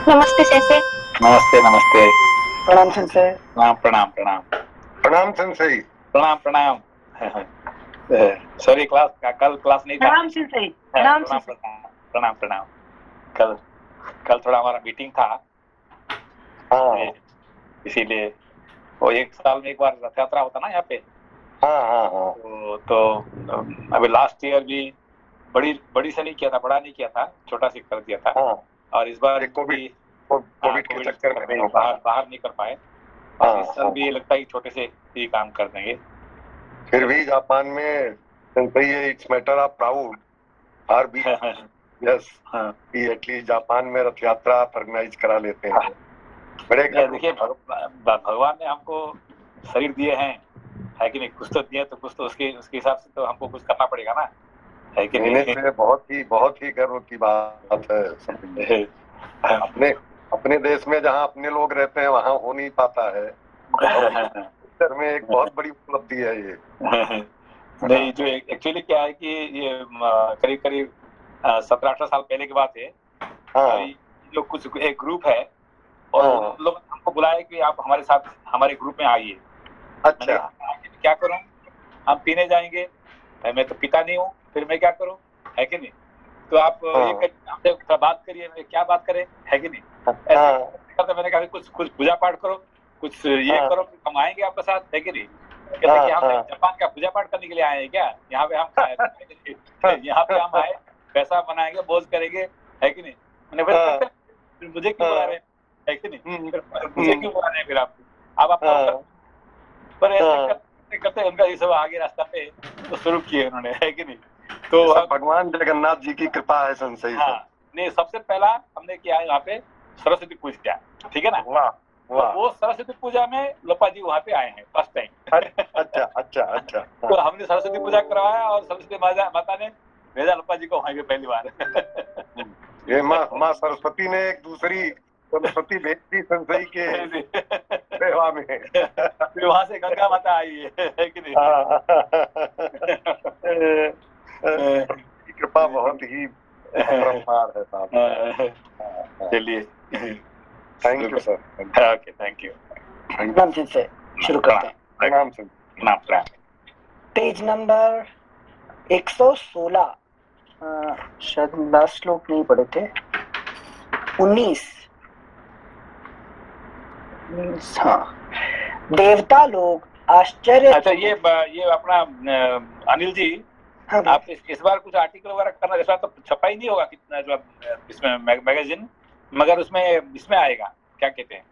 नमस्ते सेंसे। नमस्ते नमस्ते। प्रणाम सेंसे। प्रणाम प्रणाम प्रणाम प्रणाम सेंसेई। प्रणाम प्रणाम। सॉरी क्लास कल क्लास नहीं था। प्रणाम सेंसे। प्रणाम प्रणाम सेंसे। प्रणाम प्रणाम प्रणाम। कल कल थोड़ा हमारा मीटिंग था, हाँ इसीलिए वो एक साल में एक बार रथ यात्रा होता ना यहाँ पे। हाँ हाँ हाँ। तो अभी लास्ट ईयर भी बड़ी से नहीं किया था, बड़ा नहीं किया था, छोटा सा कर दिया था। हाँ और इस बार ये कोविड भी कोविड के चक्कर में नहीं हो पाया। बाहर नहीं कर पाए। हाँ, और इस साल भी लगता है कि छोटे से ही काम कर देंगे। फिर भी जापान में Sensei it's matter of proud और भी यस कि एटलीस्ट जापान में रथ यात्रा ऑर्गेनाइज करा लेते हैं। बड़े देखिए भगवान ने हमको शरीर दिए हैं, है कि नहीं? कुछ तो दिए तो कुछ तो उसके हिसाब से तो हमको कुछ करना पड़ेगा ना, है कि देने नहीं? से बहुत ही गर्व की बात है संजय। अपने देश में जहाँ अपने लोग रहते हैं वहाँ हो नहीं पाता है। और में एक बहुत बड़ी उपलब्धि है ये। नहीं, जो एक्चुअली क्या है कि ये करीब करीब 17-18 साल पहले की बात है। हाँ जो कुछ एक ग्रुप है और हाँ। उन लोग हमको बुलाए कि आप हमारे साथ हमारे ग्रुप में आइए। अच्छा मैंने क्या करूं? हम पीने जाएंगे, मैं तो पीता नहीं हूँ, फिर मैं क्या करूं, है कि नहीं? तो आप ये हमसे थोड़ा बात करिए। मैं क्या बात करें, है कि नहीं? ऐसे करते मैंने कहा कुछ पूजा पाठ करो, कुछ ये करो, हम आएंगे आपके साथ, है कि नहीं? कहते कि हम जापान का पूजा पाठ करने के लिए आए हैं क्या? यहाँ पे हम यहाँ पे हम आए, पैसा बनाएंगे, मौज करेंगे, है कि नहीं? मैंने फिर मुझे क्यों बुला रहे हैं, है कि नहीं? फिर मुझे क्यों बुला रहे हैं फिर आप अपना पर ऐसे करते करते उनका ये सब आगे रास्ता पे तो शुरू किए उन्होंने, है कि नहीं? तो भगवान जगन्नाथ जी की कृपा है संसई। हाँ, नहीं, सबसे पहला हमने किया है वहाँ पे सरस्वती पूजा, ठीक है ना? वाह वाह। वो सरस्वती पूजा में लोपा जी वहाँ पे आए हैं फर्स्ट टाइम। अच्छा अच्छा अच्छा। तो हमने सरस्वती पूजा करवाया और सरस्वती माता ने भेजा लोपा जी को वहाँ पे पहली बार। ये माँ सरस्वती ने एक दूसरी सरस्वती भेज दी संसई के सेवा में। फिर वहाँ से गंगा माता आई है कि नहीं? कृपा बहुत ही अपरंपार है साहब। चलिए, thank you sir. Okay, thank you. प्रणाम सेंसे। शुरू करते हैं। प्रणाम सर। प्रणाम प्रणाम। Page number 116। शायद लास्ट श्लोक नहीं पढ़े थे। 19। हाँ। देवता लोग आश्चर्य। अच्छा, ये अपना अनिल जी, हाँ आप इस बार कुछ आर्टिकल वगैरह करना, इस बार तो छपा ही नहीं होगा कितना जो इसमें मैगजीन, मगर उसमें इसमें आएगा, क्या कहते हैं,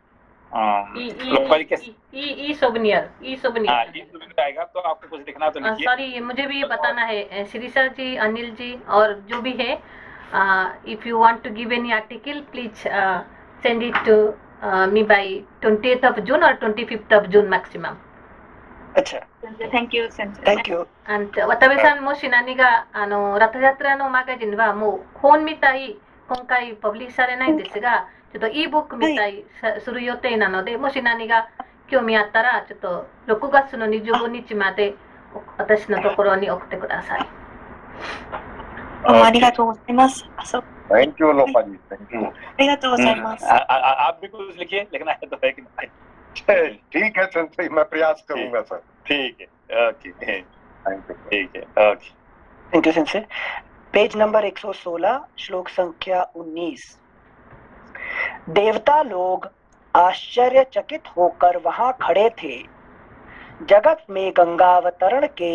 ई सोवनियर आएगा। तो आपको कुछ लिखना तो लिखिए। सॉरी, मुझे भी ये बताना है श्रीशा जी, अनिल जी और जो भी है, if you want to give any article please send it to me by 20th of June or 25th of June maximum. अच्छा, Thank you. And 渡辺さん、もし何がラトヤトラのマガジンはもう本みたい今回パブリッシュされないんですが、ちょっと e ブックみたいする予定なので、もし何が興味あったらちょっと6月の25日まで私のところに送ってください。ありがとうございます。थैंक you Lopa ji. Thank you. ありがとうございます。आप भी कुछ लिखिए, लिखना है तो, है कि नहीं? ठीक है संसई, मैं प्रयास करूंगा सर। ठीक है, ओके, थैंक यू। ठीक है, okay. Thank you sensei. Page number 116, श्लोक संख्या 19। देवता लोग आश्चर्यचकित होकर वहां खड़े थे। जगत में गंगावतरण के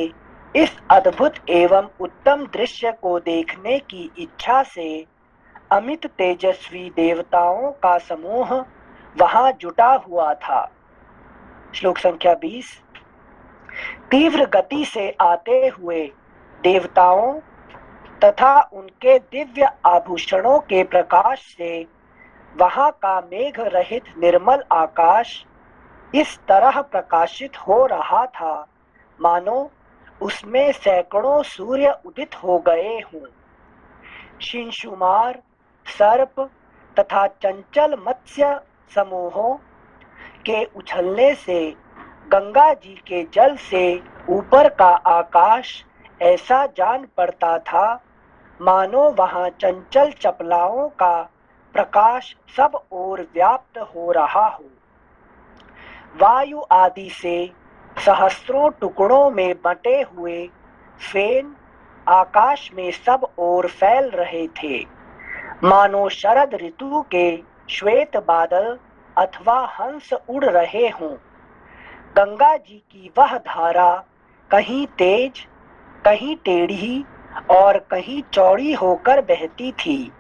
इस अद्भुत एवं उत्तम दृश्य को देखने की इच्छा से अमित तेजस्वी देवताओं का समूह वहां जुटा हुआ था। श्लोक संख्या 20। तीव्र गति से आते हुए देवताओं तथा उनके दिव्य आभूषणों के प्रकाश से वहां का मेघ रहित निर्मल आकाश इस तरह प्रकाशित हो रहा था मानो उसमें सैकड़ों सूर्य उदित हो गए हों। शिंशुमार, सर्प तथा चंचल मत्स्य समूहों के उछलने से गंगा जी के जल से ऊपर का आकाश ऐसा जान पड़ता था मानो वहां चंचल चपलाओं का प्रकाश सब ओर व्याप्त हो रहा हो। वायु आदि से सहस्रों टुकड़ों में बंटे हुए फेन आकाश में सब ओर फैल रहे थे, मानो शरद ऋतु के श्वेत बादल अथवा हंस उड़ रहे हों। गंगा जी की वह धारा कहीं तेज, कहीं टेढ़ी और कहीं चौड़ी होकर बहती थी,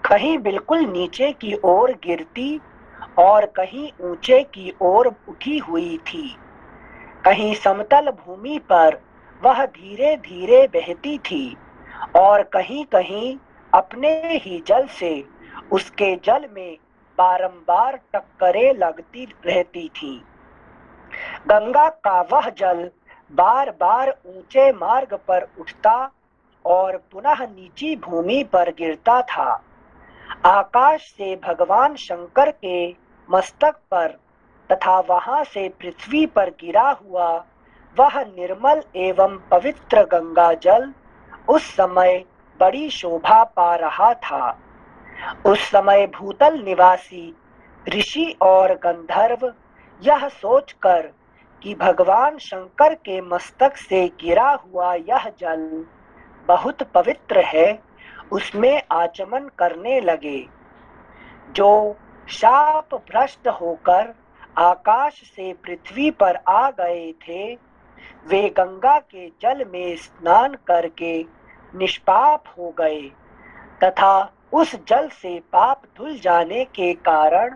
कहीं बिल्कुल नीचे की ओर गिरती और कहीं ऊंचे की ओर उठी हुई थी। कहीं समतल भूमि पर वह धीरे धीरे बहती थी और कहीं कहीं अपने ही जल से उसके जल में बारंबार टक्करें लगती रहती थी। गंगा का वह जल बार बार ऊंचे मार्ग पर उठता और पुनः नीची भूमि पर गिरता था। आकाश से भगवान शंकर के मस्तक पर तथा वहां से पृथ्वी पर गिरा हुआ वह निर्मल एवं पवित्र गंगा जल उस समय बड़ी शोभा पा रहा था। उस समय भूतल निवासी ऋषि और गंधर्व यह सोचकर कि भगवान शंकर के मस्तक से गिरा हुआ यह जल बहुत पवित्र है, उसमें आचमन करने लगे। जो शाप भ्रष्ट होकर आकाश से पृथ्वी पर आ गए थे, वे गंगा के जल में स्नान करके निष्पाप हो गए तथा उस जल से पाप धुल जाने के कारण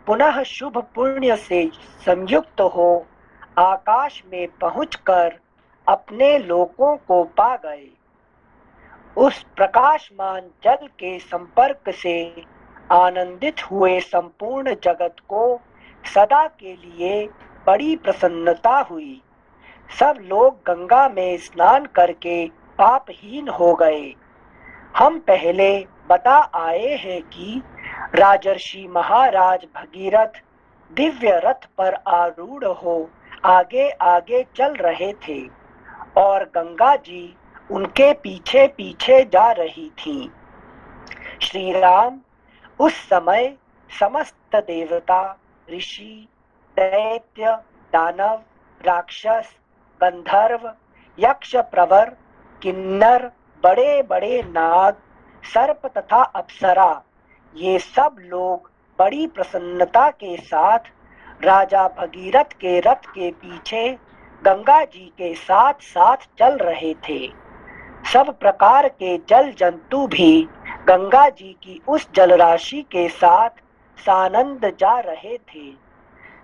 पुनः शुभ पुण्य से संयुक्त हो आकाश में पहुंचकर अपने लोकों को पा गए। उस प्रकाशमान जल के संपर्क से आनंदित हुए संपूर्ण जगत को सदा के लिए बड़ी प्रसन्नता हुई। सब लोग गंगा में स्नान करके पापहीन हो गए। हम पहले बता आए हैं कि राजर्षि महाराज भगीरथ दिव्य रथ पर आरूढ़ हो आगे आगे चल रहे थे और गंगा जी उनके पीछे पीछे जा रही थीं। श्री राम उस समय समस्त देवता, ऋषि, दैत्य, दानव, राक्षस, गंधर्व, यक्ष, प्रवर, किन्नर, बड़े बड़े नाग, सर्प तथा अप्सरा, ये सब लोग बड़ी प्रसन्नता के साथ राजा भगीरथ के रथ के पीछे गंगा जी के साथ साथ चल रहे थे। सब प्रकार के जल जंतु भी गंगा जी की उस जलराशि के साथ सानंद जा रहे थे।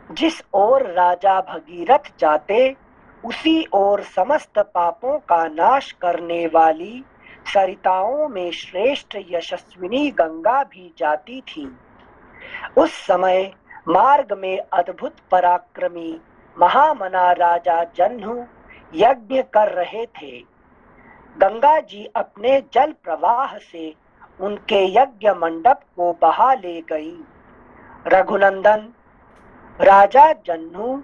जिस ओर राजा भगीरथ जाते उसी ओर समस्त पापों का नाश करने वाली सरिताओं में श्रेष्ठ यशस्विनी गंगा भी जाती थी। उस समय मार्ग में अद्भुत पराक्रमी महामना राजा जन्हु यज्ञ कर रहे थे। गंगा जी अपने जल प्रवाह से उनके यज्ञ मंडप को बहा ले गई। रघुनंदन राजा जन्हु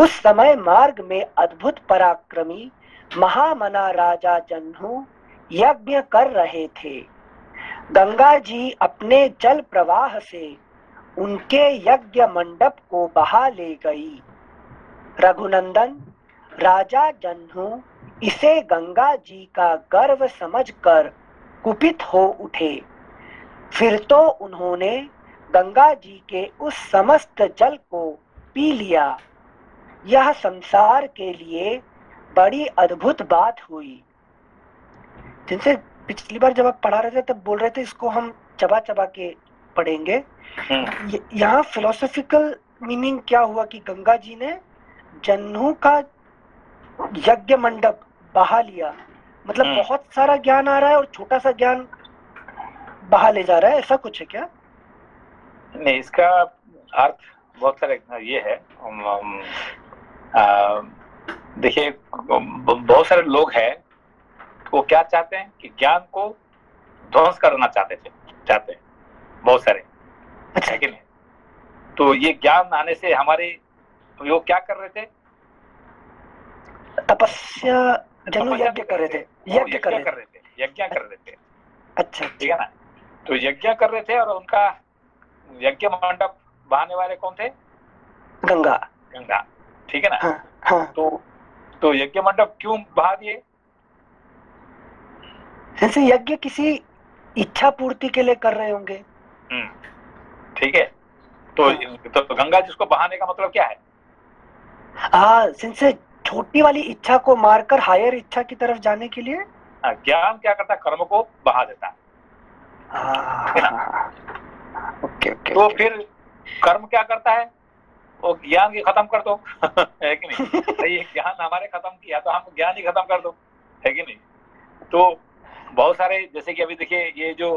उस समय मार्ग में अद्भुत पराक्रमी महामना राजा जन्हु यज्ञ कर रहे थे। गंगा जी अपने जल प्रवाह से उनके यज्ञ मंडप को बहा ले गई। रघुनंदन राजा जन्हु इसे गंगा जी का गर्व समझकर कुपित हो उठे। फिर तो उन्होंने गंगा जी के उस समस्त जल को पी लिया। यह संसार के लिए बड़ी अद्भुत बात हुई। जिनसे पिछली बार जब आप पढ़ा रहे थे तब बोल रहे थे इसको हम चबा चबा के पढ़ेंगे। यहाँ फिलोसॉफिकल मीनिंग क्या हुआ कि गंगा जी ने जन्हु का यज्ञ मंडप बहा लिया, मतलब बहुत सारा ज्ञान आ रहा है और छोटा सा ज्ञान बहा ले जा रहा है, ऐसा कुछ है क्या? नहीं, इसका अर्थ बहुत सारे ये है। देखिए, बहुत सारे लोग हैं वो क्या चाहते हैं कि ज्ञान को ध्वंस करना चाहते हैं बहुत सारे, है कि नहीं? तो ये ज्ञान आने से हमारे वो क्या कर रहे थे? तपस्या, जन्हु यज्ञ कर रहे थे, यज्ञ कर रहे थे। अच्छा, अच्छा, ठीक है ना? तो यज्ञ कर रहे थे और उनका यज्ञ मंडप बहाने वाले कौन थे? गंगा। गंगा, ठीक है ना। हाँ हाँ। तो यज्ञ मंडप क्यों बहा दिए? जैसे यज्ञ किसी इच्छा पूर्ति के लिए कर रहे होंगे। ठीक है। तो गंगा जी को बहाने का मतलब क्या है? हाँ, जिनसे छोटी वाली इच्छा को मारकर हायर इच्छा की तरफ जाने के लिए। ज्ञान क्या करता है? कर्म को बहा देता है, ठीक है ना। Okay okay. तो फिर कर्म क्या करता है? वो ज्ञान की खत्म कर दो है कि नहीं? ये ज्ञान हमारे खत्म किया तो हम ज्ञान ही खत्म कर दो, है कि नहीं। तो बहुत सारे, जैसे कि अभी देखिए ये जो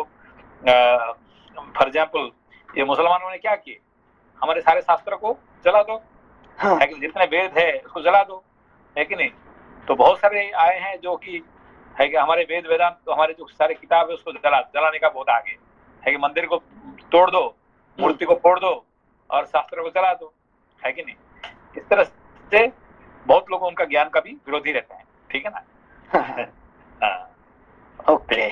फॉर एग्जाम्पल ये मुसलमानों ने क्या किए, हमारे सारे शास्त्र को जला दो, है कि जितने वेद है उसको जला दो, है कि नहीं। तो बहुत सारे आए हैं जो कि है कि हमारे वेद वेदांत, तो हमारे जो सारे किताब है उसको जलाने का बहुत आगे है कि मंदिर को तोड़ दो, मूर्ति को फोड़ दो और शास्त्र को जला दो, है कि नहीं। इस तरह से बहुत लोग उनका ज्ञान का भी विरोधी रहते हैं, ठीक है ना। हाँ। ओके।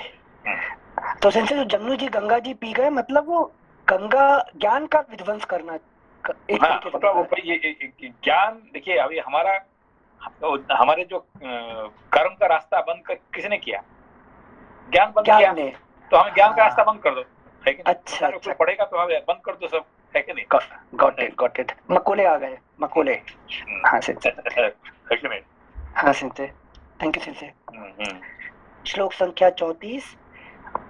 तो सिंसे जो जमनू जी गंगा जी पी गए, मतलब वो गंगा ज्ञान का विध्वंस करना एक तरीके से। मतलब ये ज्ञान, देखिए अभी हमारे जो कर्म का रास्ता बंद किसने किया? ज्ञान बंद किया। तो हमें ज्ञान का रास्ता बंद कर दो, है कि नहीं। अच्छा, कोई पढ़ेगा तो हमें बंद कर दो सब, है कि नहीं। Got it. मकोले आ गए, मकोले। हाँ सिंसे, है कि नहीं। हाँ सिंसे, थैंक यू सिंसे। श्लोक संख्या 34।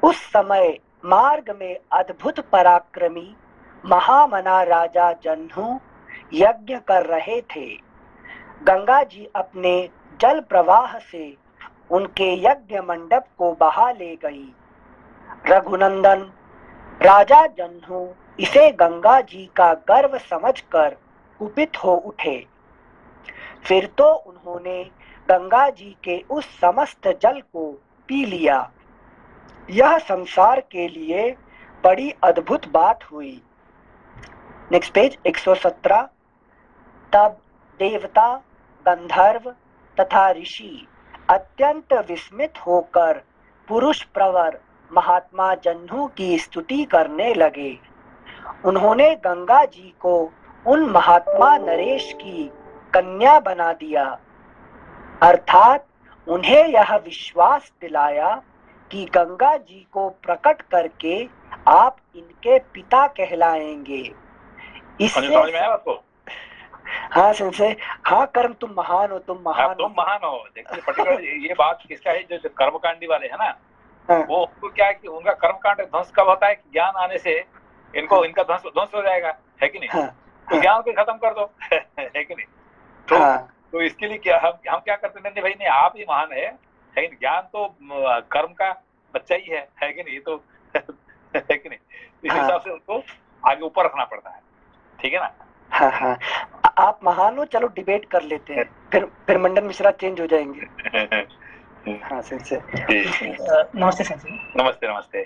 उस समय मार्ग में अद्भुत पराक्रमी महामना राजा जन्हू यज्ञ कर रहे थे। गंगा जी अपने जल प्रवाह से उनके यज्ञ मंडप को बहा ले गई। रघुनंदन राजा जन्हू इसे गंगा जी का गर्व समझकर कुपित हो उठे। फिर तो उन्होंने गंगा जी के उस समस्त जल को पी लिया। यह संसार के लिए बड़ी अद्भुत बात हुई। Next page 117। तब देवता, गंधर्व तथा ऋषि अत्यंत विस्मित होकर पुरुष प्रवर महात्मा जन्हू की स्तुति करने लगे। उन्होंने गंगा जी को उन महात्मा नरेश की कन्या बना दिया, अर्थात उन्हें यह विश्वास दिलाया कि गंगा जी को प्रकट करके आप इनके पिता कहलाएंगे। इससे समझ में आया आपको? हाँ संशय, हाँ कर्म तुम महान हो, तुम महान हो। देखिए पर्टिकुलर ये बात किसका है? जो कर्मकांडी वाले है ना, वो क्या है कि उनका कर्मकांड ध्वंस कब होता है? कि ज्ञान आने से इनका ध्वंस हो जाएगा, है कि नहीं। तो ज्ञान को खत्म कर दो है कि नहीं। तो इसके लिए क्या हम क्या करते हैं? भाई नहीं, आप ही महान है, लेकिन ज्ञान तो कर्म का बच्चा ही है कि नहीं। तो है कि नहीं। इस हिसाब से उनको आगे ऊपर रखना पड़ता है, ठीक है ना। हाँ हाँ, आप महान हो, चलो डिबेट कर लेते हैं, फिर मंडन मिश्रा चेंज हो जाएंगे। हाँ सेंसे। नमस्ते सेंसे। नमस्ते।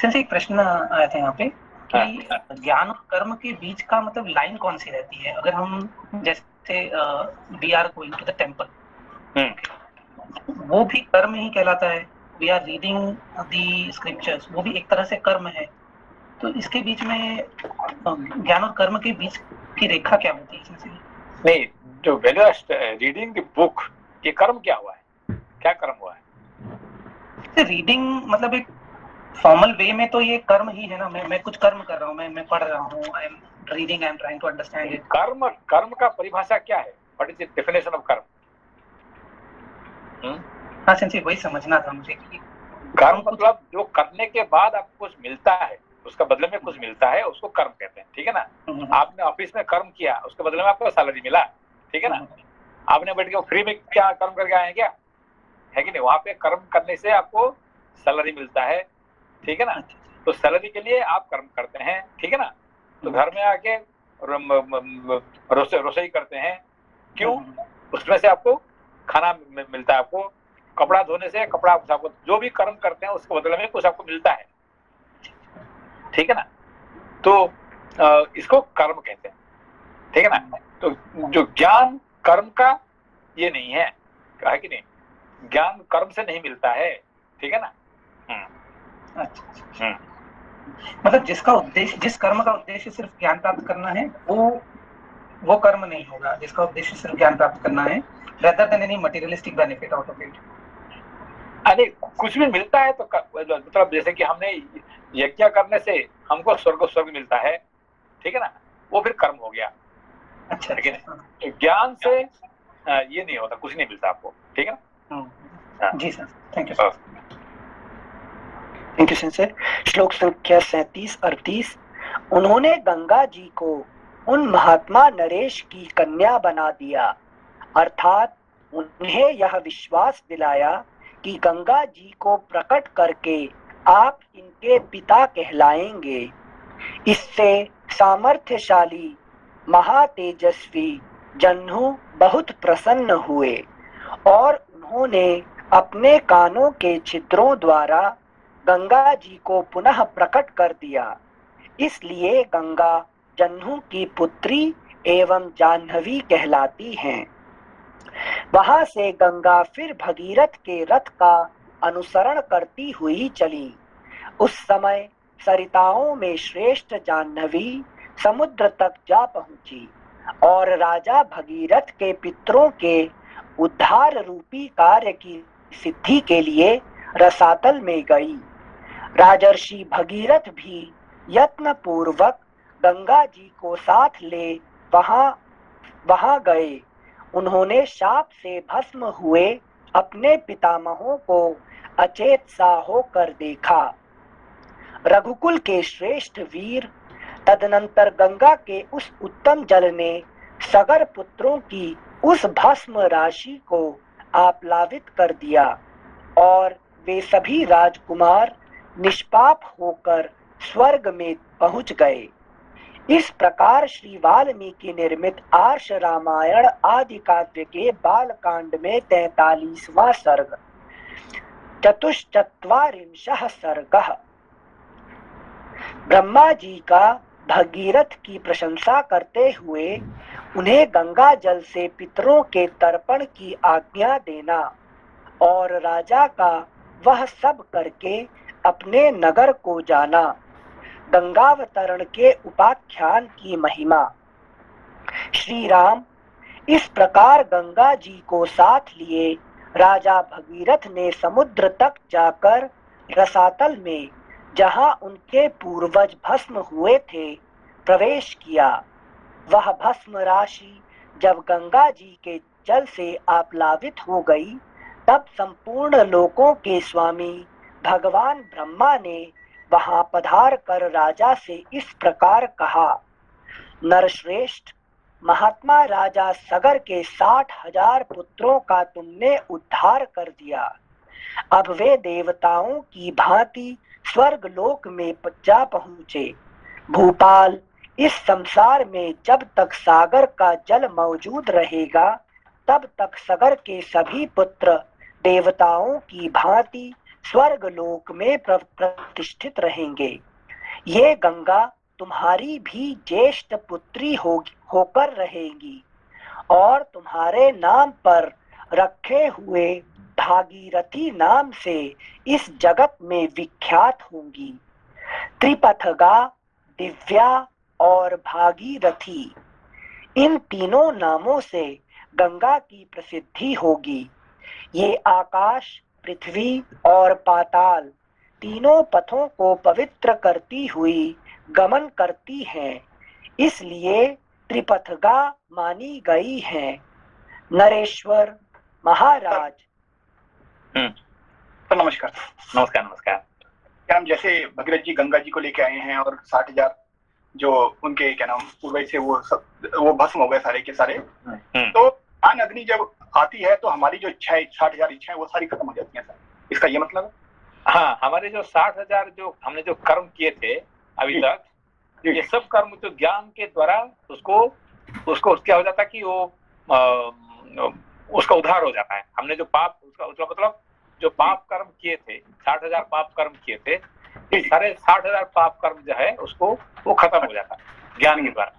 सेंसे एक प्रश्न आया था यहाँ पे कि ज्ञान और कर्म के बीच का मतलब लाइन कौन सी रहती है? अगर हम जैसे we are going to the temple, वो भी कर्म ही कहलाता है। We are reading the scriptures, वो भी एक तरह से कर्म है। तो इसके बीच में ज्ञान और कर्म के बीच की रेखा क्या होती है इसमें? नहीं, जो रीडिंग द बुक, ये कर्म क्या हुआ है? क्या कर्म हुआ है? रीडिंग मतलब एक फॉर्मल वे में तो ये कर्म ही है ना। मैं कुछ कर्म कर रहा हूँ, मैं पढ़ रहा हूँ, I am reading, I am trying to understand it. कर्म का परिभाषा क्या है? What is the definition of karma? हाँ सेंसे, वही समझना था मुझे कि कर्म मतलब जो करने के बाद आपको कुछ मिलता है, उसका बदले में कुछ मिलता है, उसको कर्म कहते हैं, ठीक है ना। आपने ऑफिस में कर्म किया, उसके बदले में आपको सैलरी मिला, ठीक है ना। आपने बैठ के फ्री में क्या कर्म करके आए हैं क्या? है कि नहीं। वहां पे कर्म करने से आपको सैलरी मिलता है, ठीक है ना। तो सैलरी के लिए आप कर्म करते हैं, ठीक है ना। तो घर में आके रसोई करते हैं, क्यों? उसमें से आपको खाना मिलता है, आपको कपड़ा धोने से कपड़ा, आपको जो भी कर्म करते हैं उसके बदले में कुछ आपको मिलता है, ठीक है ना। तो इसको कर्म कहते हैं, ठीक है ना। तो जो ज्ञान कर्म का ये नहीं है कि नहीं। ज्ञान कर्म से नहीं मिलता है, ठीक है ना। अच्छा अच्छा। मतलब जिसका उद्देश्य, जिस कर्म का उद्देश्य सिर्फ ज्ञान प्राप्त करना है, वो कर्म नहीं होगा जिसका उद्देश्य सिर्फ ज्ञान प्राप्त करना है, rather than any materialistic benefit out of it। अरे कुछ भी मिलता है तो मतलब जैसे कि हमने यज्ञ करने से हमको स्वर्ग मिलता है, ठीक है ना, वो फिर कर्म हो गया। अच्छा लेकिन ज्ञान से ये नहीं होता, कुछ नहीं मिलता आपको, ठीक है ना। जी sir, thank you sir. Thank you sir. श्लोक संख्या 37-38। उन्होंने गंगा जी को उन महात्मा नरेश की कन्या बना दिया, अर्थात उन्हें यह विश्वास दिलाया कि गंगा जी को प्रकट करके आप इनके पिता कहलाएंगे। इससे सामर्थ्यशाली महातेजस्वी जह्नु बहुत प्रसन्न हुए और उन्होंने अपने कानों के छिद्रों द्वारा गंगा जी को पुनः प्रकट कर दिया। इसलिए गंगा जह्नु की पुत्री एवं जाह्नवी कहलाती हैं। वहां से गंगा फिर भगीरथ के रथ का अनुसरण करती हुई चली। उस समय सरिताओं में श्रेष्ठ जाह्नवी समुद्र तक जा पहुंची और राजा भगीरथ के पितरों के उद्धार रूपी कार्य की सिद्धि के लिए रसातल में गई। राजर्षि भगीरथ भी यत्न पूर्वक गंगा जी को साथ ले वहां गए। उन्होंने शाप से भस्म हुए अपने पितामहों को अचेत सा होकर देखा। रघुकुल के श्रेष्ठ वीर तदनंतर गंगा के उस उत्तम जल ने सगर पुत्रों की उस भस्म राशि को आप्लावित कर दिया और वे सभी राजकुमार निष्पाप होकर स्वर्ग में पहुंच गए। इस प्रकार श्री वाल्मीकि निर्मित आर्ष रामायण आदि काव्य के बालकांड में 43वां सर्ग। चतुश्चत्वारिंशः सर्गः। ब्रह्मा जी का भगीरथ की प्रशंसा करते हुए उन्हें गंगा जल से पितरों के तर्पण की आज्ञा देना और राजा का वह सब करके अपने नगर को जाना। गंगावतरण के उपाख्यान की महिमा। श्री राम इस प्रकार गंगा जी को साथ लिए राजा भगीरथ ने समुद्र तक जाकर रसातल में, जहां उनके पूर्वज भस्म हुए थे, प्रवेश किया। वह भस्म राशि जब गंगा जी के जल से आप्लावित हो गई, तब संपूर्ण लोकों के स्वामी भगवान ब्रह्मा ने वहां पधार कर राजा से इस प्रकार कहा। नरश्रेष्ठ, महात्मा राजा सगर के 60,000 पुत्रों का तुमने उद्धार कर दिया। अब वे देवताओं की भांति स्वर्ग लोक में जा पहुंचे। भूपाल, इस संसार में जब तक सागर का जल मौजूद रहेगा, तब तक सगर के सभी पुत्र देवताओं की भांति स्वर्ग लोक में प्रतिष्ठित रहेंगे। ये गंगा तुम्हारी भी ज्येष्ठ पुत्री होकर रहेगी और तुम्हारे नाम पर रखे हुए भागीरथी नाम से इस जगत में विख्यात होंगी। त्रिपथगा, दिव्या और भागीरथी, इन तीनों नामों से गंगा की प्रसिद्धि होगी। ये आकाश, पृथ्वी और पाताल तीनों पथों को पवित्र करती हुई गमन करती हैं, इसलिए त्रिपथगा मानी गई हैं। नरेश्वर महाराज। तो नमस्कार। नमस्कार। नमस्कार। क्या हम जैसे भगीरथ जी गंगा जी को लेके आए हैं और 60,000 जो उनके क्या नाम पूर्वज से वो भस्म हो गए सारे के सारे, तो ज्ञान अग्नि जब आती है तो हमारी जो इच्छाएं 60,000 इच्छाएं वो सारी खत्म हो जाती हैं सर, इसका ये मतलब? हाँ, हमारे जो 60,000 जो हमने जो कर्म किए थे अभी तक, ये सब कर्म तो ज्ञान के द्वारा उसको क्या हो जाता है कि वो उसका उद्धार हो जाता है। हमने जो पाप उसका मतलब जो पाप कर्म किए थे, 60,000 पाप कर्म किए थे, ये सारे 60,000 पाप कर्म जो है उसको वो खत्म हो जाता है ज्ञान के द्वारा,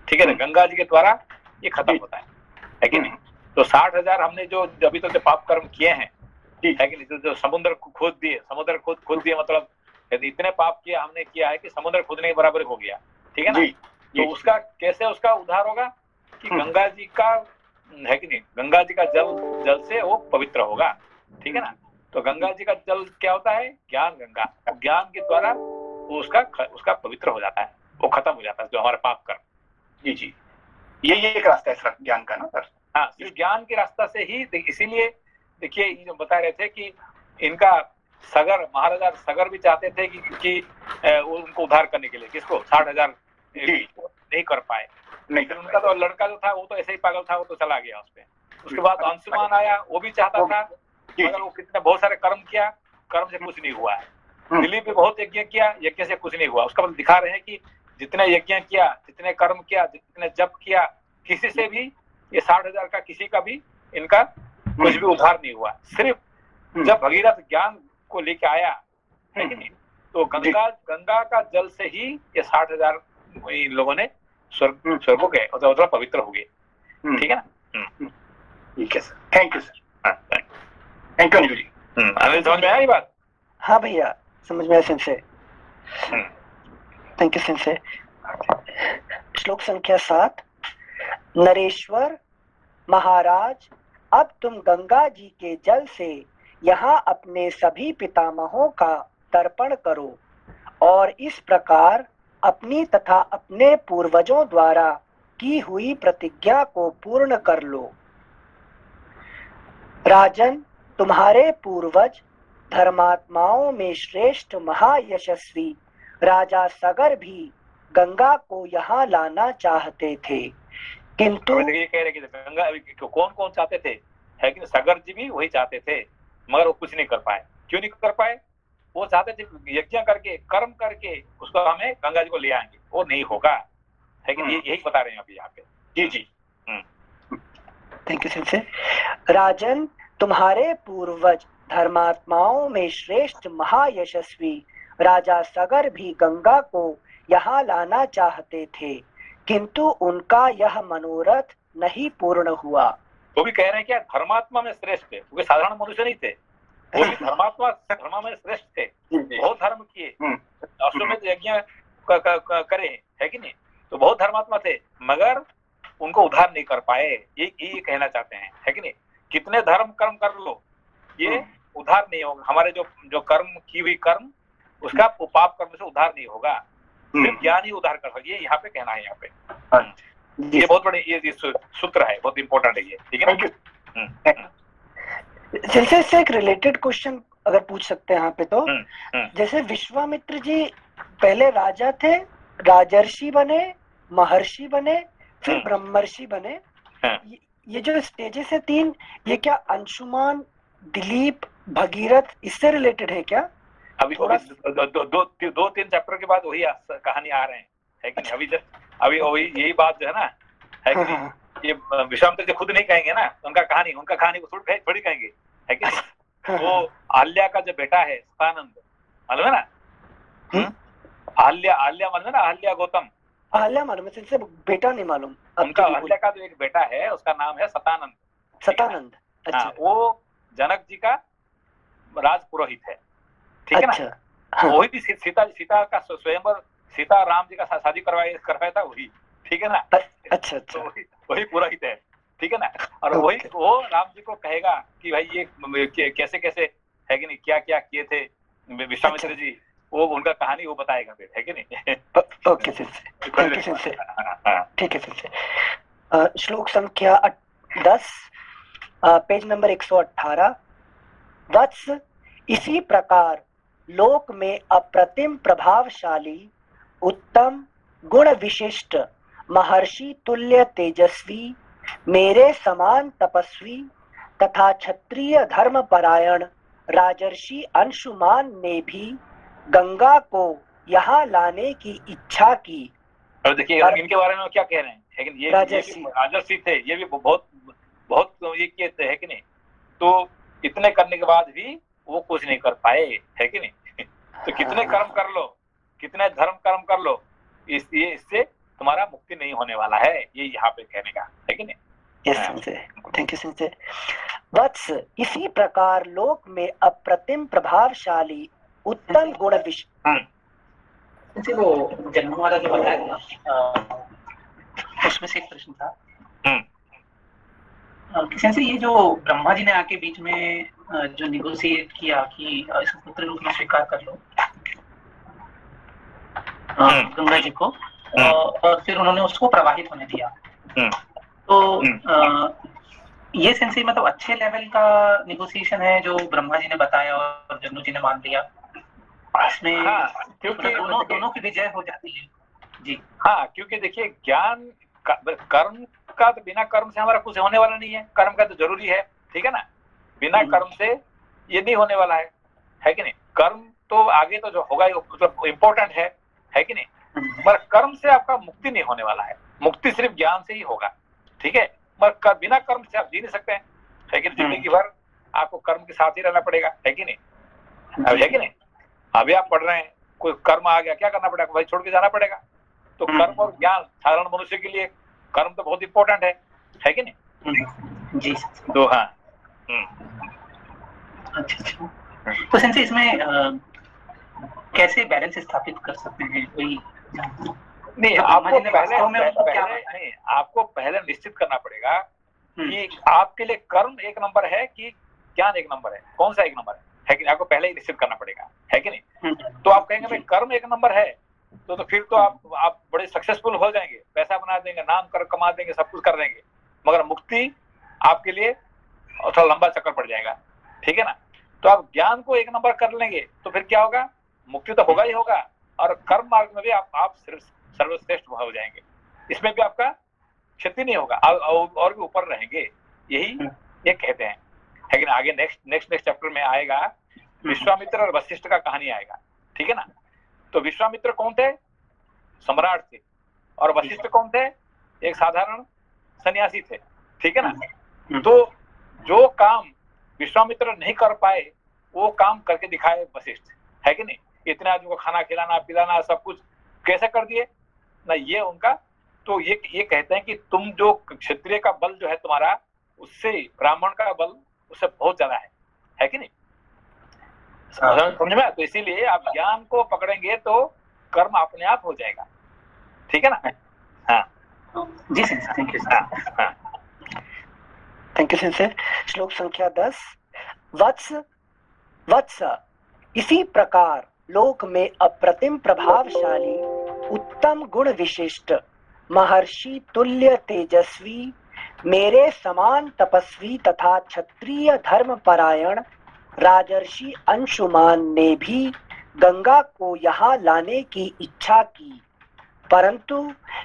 ठीक है ना। गंगा जी के द्वारा ये खत्म होता है कि नहीं। तो 60,000 हमने जो अभी तक जो पाप कर्म किए हैं, है कि नहीं, जो समुद्र खोद दिए मतलब यदि इतने पाप किया हमने किया है कि समुद्र खुदने के बराबर हो गया, ठीक है ना, जी, तो उसका कैसे उसका उद्धार होगा कि गंगा जी का है कि नहीं, गंगा जी का जल से वो पवित्र होगा, ठीक है ना। तो गंगा जी का जल क्या होता है, ज्ञान गंगा, ज्ञान के द्वारा वो उसका पवित्र हो जाता है, वो खत्म हो जाता है जो हमारा पाप कर्म। जी जी, ये एक रास्ता है सर ज्ञान का ना सर। हाँ, सिर्फ ज्ञान के रास्ता से ही, इसीलिए देखिए ये जो बता रहे थे कि इनका सगर, महाराजा सगर भी चाहते थे कि उनको उद्धार करने के लिए, किसको, 60,000 नहीं कर पाए। नहीं, फिर उनका तो लड़का जो था वो तो ऐसे ही पागल था, वो तो चला गया उसपे। उसके बाद अंशुमान आया, वो भी चाहता था, मगर वो कितने बहुत सारे कर्म किया, कर्म से कुछ नहीं हुआ है। दिलीप भी बहुत यज्ञ किया, यज्ञ से कुछ नहीं हुआ। उसका मतलब दिखा रहे हैं कि जितने यज्ञ किया, जितने कर्म किया, जितने जप किया, किसी से भी ये 60,000 का किसी का भी इनका कुछ भी उद्धार नहीं हुआ। सिर्फ जब भगीरथ ज्ञान को लेके आया है कि नहीं, तो गंगा का जल से ही ये 60,000 लोगों ने स्वर्ग को गए और पवित्र हो गए, ठीक है ना। ठीक है sir, thank you sir, thank you Anil ji. Anil, समझ में आया ये बात? हाँ भैया, समझ में आया सेंसे। Thank you sense. श्लोक संख्या 7। नरेश्वर महाराज, अब तुम गंगा जी के जल से यहाँ अपने सभी पितामहों का तर्पण करो और इस प्रकार अपनी तथा अपने पूर्वजों द्वारा की हुई प्रतिज्ञा को पूर्ण कर लो। राजन, तुम्हारे पूर्वज धर्मात्माओं में श्रेष्ठ महायशस्वी राजा सगर भी गंगा को यहाँ लाना चाहते थे, किंतु ये कह रहे कि गंगा कौन कौन चाहते थे, है कि सगर जी भी वही चाहते थे, मगर वो कुछ नहीं कर पाए। क्यों नहीं कर पाए? वो चाहते थे यज्ञ करके, कर्म करके उसको हमें गंगा जी को ले आएंगे, वो नहीं होगा, है कि यही बता रहे हैं अभी यहाँ पे। जी जी, थैंक यू सेंसे। राजन, तुम्हारे पूर्वज धर्मात्माओं में श्रेष्ठ महायशस्वी राजा सगर भी गंगा को यहाँ लाना चाहते थे, किंतु उनका यह मनोरथ नहीं पूर्ण हुआ। वो भी कह रहे हैं क्या धर्मात्मा में श्रेष्ठ थे, वो साधारण मनुष्य नहीं थे, वो भी धर्मा में श्रेष्ठ थे, बहुत धर्म किए, अश्वमेध यज्ञ करे, है कि नहीं, तो बहुत धर्मात्मा थे, मगर उनको उद्धार नहीं कर पाए। ये कहना चाहते हैं, है कि नहीं। कितने धर्म कर्म कर लो, ये उद्धार नहीं होगा। हमारे जो कर्म की हुई कर्म, उसका पाप कर्म से उद्धार नहीं होगा, सिर्फ ज्ञान ही उद्धार कर सकती है, यहाँ पे कहना है। यहाँ पे ये बहुत बड़े ये सूत्र है, बहुत इंपॉर्टेंट है ये, ठीक है ना। जैसे इससे एक रिलेटेड क्वेश्चन अगर पूछ सकते हैं यहाँ पे, तो जैसे विश्वामित्र जी पहले राजा थे, राजर्षि बने, महर्षि बने, फिर ब्रह्मर्षि बने। ये जो स्टेजेस है 3, ये क्या अंशुमान, दिलीप, भगीरथ इससे रिलेटेड है क्या? अभी दो तीन चैप्टर के बाद वही कहानी आ रहे हैं, है कि नहीं। अभी वही यही बात जो है ना, है कि नहीं, ये विश्वामित्र जी खुद नहीं कहेंगे ना, उनका कहानी को थोड़ी कहेंगे, है कि नहीं। वो आल्या का जो बेटा है सतानंद, मालूम है ना, आल्या मालूम है ना, आल्या गौतम। आल्या मालूम है, इससे बेटा नहीं मालूम। उनका आल्या का जो एक बेटा है उसका नाम है सतानंद। अच्छा, वो जनक जी का राज पुरोहित है, ठीक है ना। वही भी सीता का स्वयंवर, सीता राम जी का शादी करवाया था वही, ठीक है ना। अच्छा, तो वही पुरोहित है, ठीक है ना। और वही वो राम जी को कहेगा कि भाई ये कैसे कैसे, है कि नहीं, क्या क्या किए थे विश्वामित्र जी, वो उनका कहानी वो बताएगा फिर, है कि नहीं। ओके ठीक है। श्लोक संख्या 10, पेज नंबर 118। वत्स, इसी प्रकार लोक में अप्रतिम प्रभावशाली, उत्तम, गुण विशिष्ट, महर्षि तुल्य तेजस्वी, मेरे समान तपस्वी तथा क्षत्रिय धर्म परायण राजर्षि अंशुमान ने भी गंगा को यहाँ लाने की इच्छा की। और देखिए इनके बारे में क्या कह रहे हैं, लेकिन ये राजर्षि थे, ये भी बहुत ये किए थे, है कि नहीं। तो इतने करने के बाद भी वो कुछ नहीं कर पाए, है कि नहीं। तो कितने कर्म कर लो, कितने धर्म कर्म कर लो, इससे तुम्हारा मुक्ति नहीं होने वाला है, ये यहाँ पे कहने का, है कि नहीं। थैंक यू वत्स, इसी प्रकार लोक में अप्रतिम प्रभावशाली, उत्तम गुण जैसे वो जन्म वाला जो बताया था, उसमें से एक प्रश्न था किसी से, ये जो ब्रह्मा जी ने आके बीच में जो निगोशिएट किया कि इसको पुत्र रूप में स्वीकार कर लो गंगा जी को, और फिर उन्होंने उसको प्रवाहित होने दिया, तो ये सेंस मतलब अच्छे लेवल का निगोशिएशन है जो ब्रह्मा जी ने बताया और जन्नू जी ने मान लिया, इसमें क्योंकि दोनों की विजय हो जाती है जी। हाँ, क्योंकि देखिए ज्ञान कर्म का तो बिना कर्म से हमारा कुछ होने वाला नहीं है, कर्म का तो जरूरी है, ठीक है ना, बिना कर्म से ये नहीं होने वाला है कि नहीं। कर्म तो आगे तो जो होगा मतलब इम्पोर्टेंट है कि नहीं, मगर कर्म से आपका मुक्ति नहीं होने वाला है, मुक्ति सिर्फ ज्ञान से ही होगा, ठीक है। मगर बिना कर्म से आप जी नहीं सकते हैं, है कि नहीं, जिंदगी भर आपको कर्म के साथ ही रहना पड़ेगा, है कि नहीं, है कि नहीं। अभी आप पढ़ रहे हैं, कोई कर्म आ गया, क्या करना पड़ेगा, भाई छोड़ के जाना पड़ेगा। तो कर्म और ज्ञान साधारण मनुष्य के लिए कर्म तो बहुत इंपॉर्टेंट है कि नहीं जी। तो हाँ अच्छा, तो सेंसे इसमें कैसे बैलेंस स्थापित कर सकते हैं वही नहीं, आपको पहले निश्चित करना पड़ेगा कि आपके लिए कर्म एक नंबर है कि ज्ञान एक नंबर है, कौन सा एक नंबर है कि नहीं, आपको पहले ही निश्चित करना पड़ेगा, है कि नहीं। तो आप कहेंगे भाई कर्म एक नंबर है, तो फिर तो आप बड़े सक्सेसफुल हो जाएंगे, पैसा बना देंगे, नाम कर कमा देंगे, सब कुछ कर देंगे, मगर मुक्ति आपके लिए थोड़ा लंबा चक्कर पड़ जाएगा, ठीक है ना। तो आप ज्ञान को एक नंबर कर लेंगे तो फिर क्या होगा, मुक्ति तो होगा ही होगा, और कर्म मार्ग में भी आप सर्वश्रेष्ठ हो जाएंगे, इसमें भी आपका क्षति नहीं होगा, और भी ऊपर रहेंगे, यही ये कहते हैं, लेकिन आगे नेक्स्ट चैप्टर में आएगा विश्वामित्र और वशिष्ठ का कहानी आएगा, ठीक है ना। तो विश्वामित्र कौन थे, सम्राट थे, और वशिष्ठ कौन थे, एक साधारण सन्यासी थे, ठीक है ना। तो जो काम विश्वामित्र नहीं कर पाए वो काम करके दिखाए वशिष्ठ, है कि नहीं। इतने आदमी को खाना खिलाना पिलाना सब कुछ कैसे कर दिए ना, ये उनका। तो ये कहते हैं कि तुम जो क्षत्रिय का बल जो है तुम्हारा, उससे ब्राह्मण का बल उससे बहुत ज्यादा है कि नहीं, समझ में। तो इसीलिए आप ज्ञान को पकड़ेंगे तो कर्म अपने आप हो जाएगा, ठीक है ना। हाँ जी sir, thank you sir. Thank you sir. श्लोक संख्या 10। वत्स इसी प्रकार लोक में अप्रतिम प्रभावशाली उत्तम गुण विशिष्ट महर्षि तुल्य तेजस्वी मेरे समान तपस्वी तथा क्षत्रिय धर्म परायण राजर्षि अंशुमान ने भी गंगा को यहाँ लाने की इच्छा की, परंतु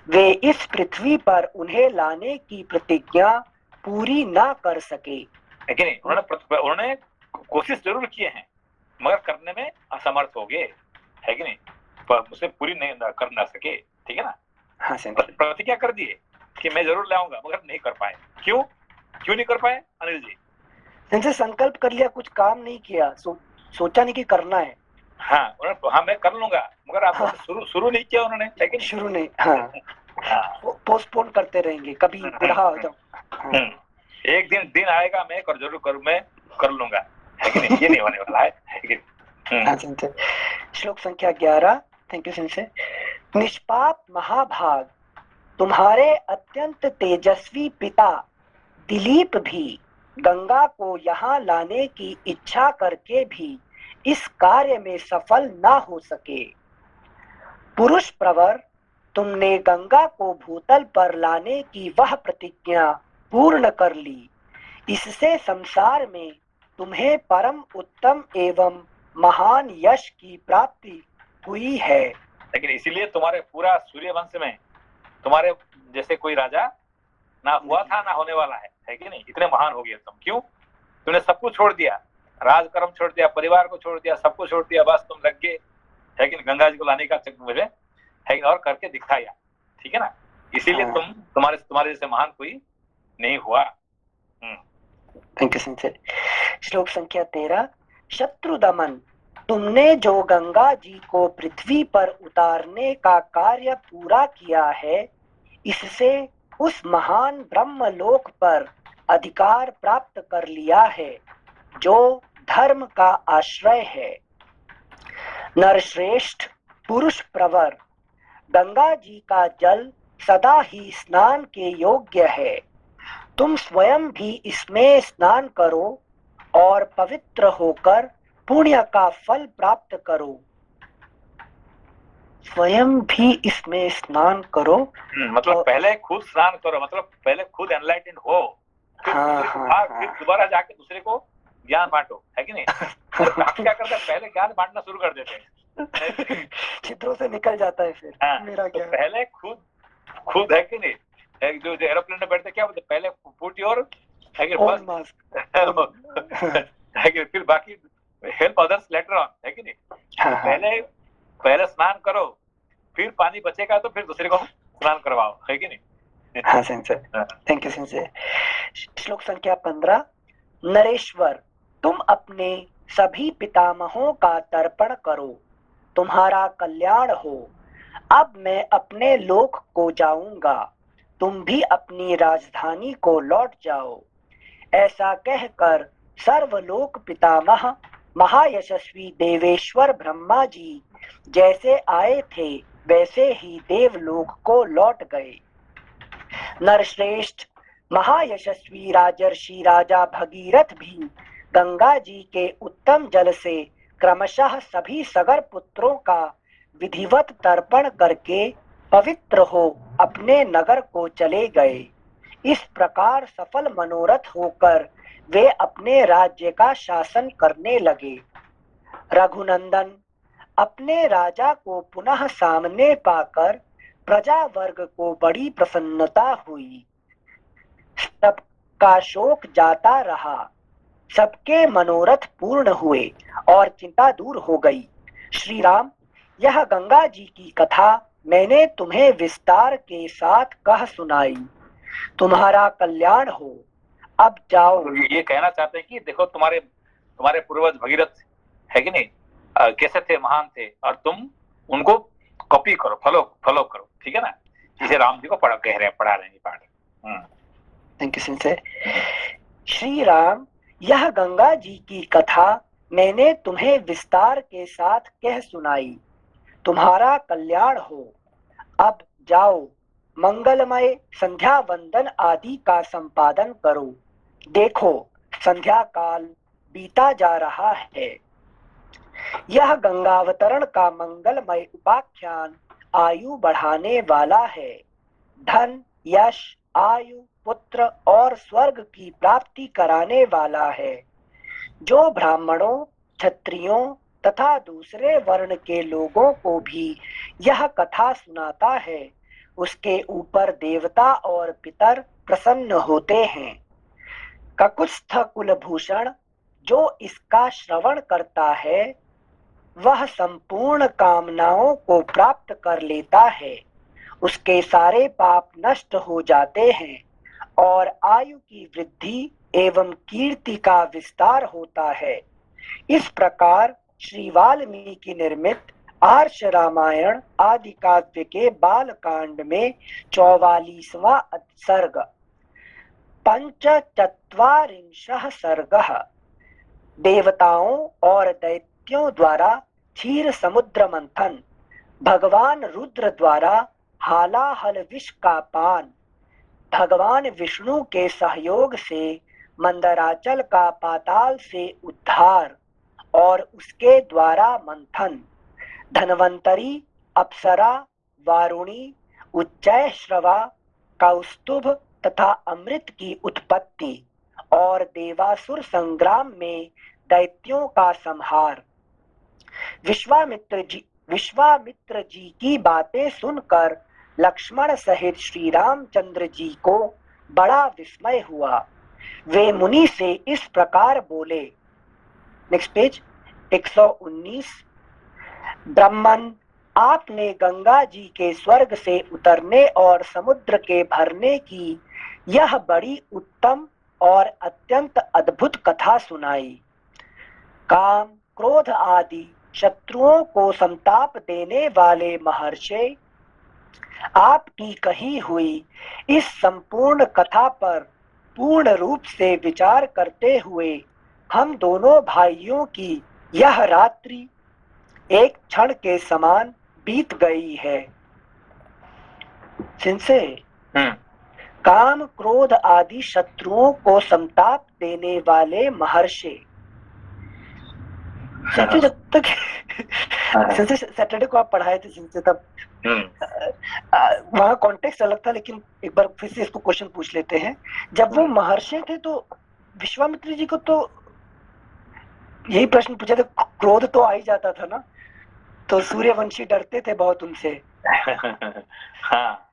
वे इस पृथ्वी पर उन्हें लाने की प्रतिज्ञा पूरी ना कर सके। लेकिन उन्होंने कोशिश जरूर किए हैं मगर करने में असमर्थ हो गए, है कि नहीं, पर उसे पूरी नहीं कर ना सके, ठीक है ना। हाँ प्रतिज्ञा कर दिए कि मैं जरूर लाऊंगा मगर नहीं कर पाए। क्यों नहीं कर पाए अनिल जी? जिनसे संकल्प कर लिया, कुछ काम नहीं किया, सोचा नहीं कि करना है। हाँ मैं कर लूंगा मगर आप शुरू नहीं किया उन्होंने, लेकिन शुरू नहीं। हाँ पोस्टपोन करते रहेंगे, कभी बुढ़ा हो जाओ। एक दिन आएगा मैं जरूर करूँ, मैं कर लूंगा, है कि नहीं, ये नहीं होने वाला है। श्लोक संख्या 11। Thank you sincere. निष्पाप महाभाग, तुम्हारे अत्यंत तेजस्वी पिता दिलीप भी गंगा को यहाँ लाने की इच्छा करके भी इस कार्य में सफल ना हो सके। पुरुष प्रवर, तुमने गंगा को भूतल पर लाने की वह प्रतिज्ञा पूर्ण कर ली, इससे संसार में तुम्हें परम उत्तम एवं महान यश की प्राप्ति हुई है। लेकिन इसीलिए तुम्हारे पूरा सूर्य वंश में तुम्हारे जैसे कोई राजा ना हुआ था ना होने वाला है कि नहीं, इतने महान हो गए तुम। क्यों? तुमने सब कुछ छोड़ दिया, राजकर्म छोड़ दिया, परिवार को छोड़ दिया, सब कुछ छोड़ दिया, बस तुम लग गए, है कि गंगा जी को लाने का चक्कर है और करके दिखाया, ठीक है ना। इसीलिए तुम्हारे जैसे महान कोई नहीं हुआ। Thank you sincere. श्लोक संख्या 13। शत्रु दमन, तुमने जो गंगा जी को पृथ्वी पर उतारने का कार्य पूरा किया है, इससे उस महान ब्रह्मलोक पर अधिकार प्राप्त कर लिया है जो धर्म का आश्रय है। नरश्रेष्ठ पुरुष प्रवर, गंगा जी का जल सदा ही स्नान के योग्य है। तुम स्वयं भी इसमें स्नान करो और पवित्र होकर पुण्य का फल प्राप्त करो। स्वयं भी इसमें स्नान करो, मतलब पहले खुद स्नान करो, मतलब पहले खुद एनलाइटेंड हो, फिर फिर दोबारा जाके दूसरे को ज्ञान बांटो, है कि नहीं? हम क्या करते हैं, पहले ज्ञान बांटना शुरू कर देते हैं, चित्रों से निकल जाता है फिर। मेरा तो पहले खुद है कि नहीं, जो एरोप्लेन में बैठते क्या बोलते, पहले पुट योर फिर बाकी हेल्प अदर्स लेटर ऑन, है कि नहीं? पहले स्नान करो, फिर पानी बचेगा तो फिर दूसरे को स्नान करवाओ, है कि नहीं? हाँ सेंसर, थैंक यू सेंसर। श्लोक संख्या 15। नरेश्वर, तुम अपने सभी पितामहों का तर्पण करो, तुम्हारा कल्याण हो। अब मैं अपने लोक को जाऊंगा, तुम भी अपनी राजधानी को लौट जाओ। ऐसा कहकर सर्वलोक पितामह महायशस्वी देवेश्वर ब्रह्मा जी जैसे आए थे वैसे ही देवलोक को लौट गए। नरश्रेष्ठ महायशस्वी राजर्षि राजा भगीरथ भी गंगा जी के उत्तम जल से क्रमशः सभी सगर पुत्रों का विधिवत तर्पण करके पवित्र हो अपने नगर को चले गए। इस प्रकार सफल मनोरथ होकर वे अपने राज्य का शासन करने लगे। रघुनंदन, अपने राजा को पुनः सामने पाकर प्रजा वर्ग को बड़ी प्रसन्नता हुई। सबका शोक जाता रहा, सबके मनोरथ पूर्ण हुए और चिंता दूर हो गई। श्री राम, यह गंगा जी की कथा मैंने तुम्हें विस्तार के साथ कह सुनाई, तुम्हारा कल्याण हो। अब जाओ। ये कहना चाहते हैं कि देखो तुम्हारे पूर्वज भगीरथ, है कि नहीं, कैसे थे, महान थे, और तुम उनको कॉपी करो, फॉलो करो, ठीक है ना? जिसे राम जी को पढ़ा रहे हैं पाठ। Thank you sincere. Shri Ram, यह गंगा जी की कथा मैंने तुम्हें विस्तार के साथ कह सुनाई, तुम्हारा कल्याण हो। अब जाओ, मंगलमय संध्या वंदन आदि का संपादन करो। देखो, संध्या काल बीता जा रहा है। यह गंगावतरण का मंगलमय उपाख्यान आयु बढ़ाने वाला है, धन, यश, आयु, पुत्र और स्वर्ग की प्राप्ति कराने वाला है। जो ब्राह्मणों, क्षत्रियों तथा दूसरे वर्ण के लोगों को भी यह कथा सुनाता है, उसके ऊपर देवता और पितर प्रसन्न होते हैं। ककुत्स्थ कुलभूषण, जो इसका श्रवण करता है वह संपूर्ण कामनाओं को प्राप्त कर लेता है, उसके सारे पाप नष्ट हो जाते हैं और आयु की वृद्धि एवं कीर्ति का विस्तार होता है। इस प्रकार श्री वाल्मीकि निर्मित आर्ष रामायण आदि काव्य के बाल कांड में 44वां सर्ग, पंचचत्वारिंशः सर्गः, देवताओं और दैत्यों द्वारा क्षीर समुद्र मंथन, भगवान रुद्र द्वारा हालाहल विष का पान, भगवान विष्णु के सहयोग से मंदराचल का पाताल से उद्धार और उसके द्वारा मंथन, धन्वंतरी, अप्सरा, वारुणी, उच्चैश्रवा, कौस्तुभ तथा अमृत की उत्पत्ति और देवासुर संग्राम में दैत्यों का संहार। विश्वामित्र जी की बातें सुनकर लक्ष्मण सहित श्री रामचंद्र जी को बड़ा विस्मय हुआ। वे मुनि से इस प्रकार बोले। Next page 119। ब्रह्मन, आपने गंगा जी के स्वर्ग से उतरने और समुद्र के भरने की यह बड़ी उत्तम और अत्यंत अद्भुत कथा सुनाई। काम, क्रोध आदि शत्रुओं को संताप देने वाले महर्षि, आपकी कही हुई इस संपूर्ण कथा पर पूर्ण रूप से विचार करते हुए हम दोनों भाइयों की यह रात्रि एक क्षण के समान बीत गई है। सिंसे काम क्रोध आदि शत्रुओं को संताप देने वाले महर्षि। सिंसे जब तक सिंसे सैटरडे को आप पढ़ाए थे सिंसे, तब वहाँ कॉन्टेक्स्ट अलग था, लेकिन एक बार फिर से इसको क्वेश्चन पूछ लेते हैं। जब वो महर्षि थे तो विश्वामित्र जी को तो यही प्रश्न पूछा था, क्रोध तो आ ही जाता था ना, तो सूर्यवंशी डरते थे बहुत उनसे। हाँ,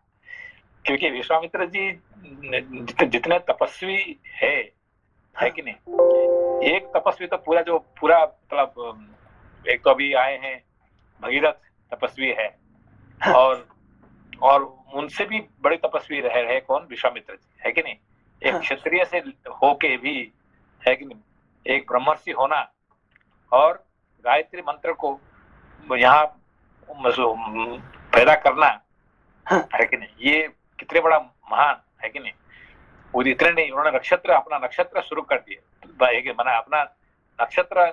क्योंकि विश्वामित्र जी जितने तपस्वी है कि नहीं। एक तपस्वी तो पूरा मतलब, एक तो अभी आए हैं भगीरथ तपस्वी है, और उनसे भी बड़े तपस्वी रहे कौन, विश्वामित्र जी, है कि नहीं। एक क्षत्रिय से होके भी, है कि नहीं, एक ब्रह्मर्षि होना और गायत्री मंत्र को यहाँ पैदा करना, है कि नहीं, ये कितने बड़ा महान है कि नहीं। वो इतने नहीं, उन्होंने अपना नक्षत्र शुरू कर दिए, अपना नक्षत्र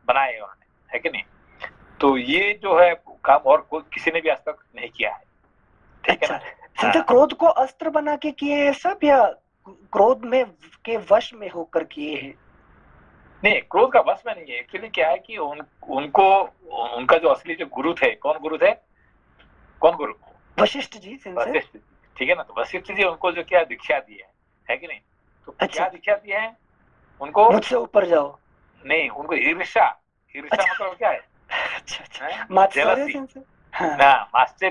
बनाए उन्होंने, है कि नहीं। तो ये जो है काम और किसी ने भी आज तक नहीं किया है, ठीक है ना। सीधे क्रोध को अस्त्र बना के किए हैं सब, या क्रोध में के वश में होकर किए हैं? नहीं, क्रोध का वश में नहीं है। एक्चुअली क्या है कि उनको उनका जो असली जो गुरु थे, कौन गुरु? वशिष्ठ जी। वशिष्ठ, ठीक है ना। तो वशिष्ठ जी उनको जो क्या दीक्षा दी है कि नहीं। तो क्या दीक्षा दी है उनको? मुझसे ऊपर जाओ। नहीं, उनको ईर्ष्या मतलब क्या है?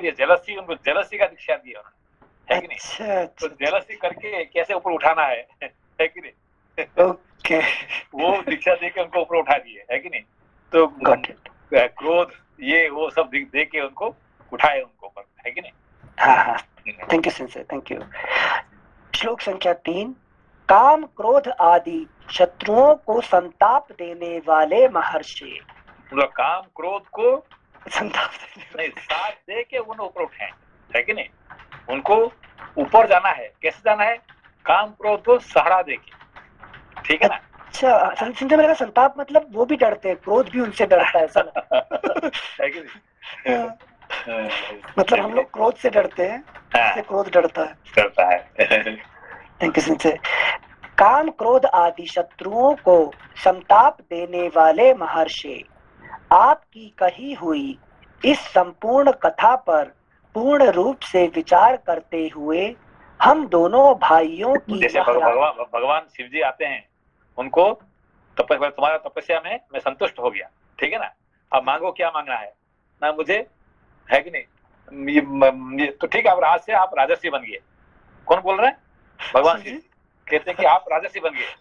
जेलसी, उनको जेलसी का दीक्षा दी है, है कि नहीं। तो जेलसी करके कैसे ऊपर उठाना है कि नहीं। ओके, वो दीक्षा देके उनको ऊपर उठा दिए, है कि नहीं। तो क्रोध ये वो सब दे के उनको उठाए उनको ऊपर, है कि नहीं। हाँ, थैंक यू सिंसे, थैंक यू। श्लोक संख्या 3। काम क्रोध आदि शत्रुओं को संताप देने वाले महर्षि। मतलब काम क्रोध को संताप नहीं, साथ दे के उन्हें ऊपर उठाए, है कि नहीं। उनको ऊपर जाना है, कैसे जाना है? काम क्रोध को सहारा दे के, ठीक है ना। अच्छा, संसे मेरा संताप मतलब वो भी डरते हैं, क्रोध भी उनसे डरता है सब, है कि नहीं। मतलब हम लोग क्रोध से डरते हैं, इससे क्रोध डरता है। Thank you sincere. काम क्रोध आदि शत्रुओं को संताप देने वाले महर्षि, आपकी कही हुई इस संपूर्ण कथा पर पूर्ण रूप से विचार करते हुए हम दोनों भाइयों की, जैसे भगवान शिव जी आते हैं, उनको तुम्हारा तपस्या में मैं संतुष्ट हो गया, ठीक है ना। अब मांगो, क्या मांगना है ना मुझे, है कि नहीं। तो ठीक है, अब आज से आप राजर्षि बन गए। कौन बोल रहे हैं? भगवान शिव कहते हैं कि आप राजर्षि बन गए।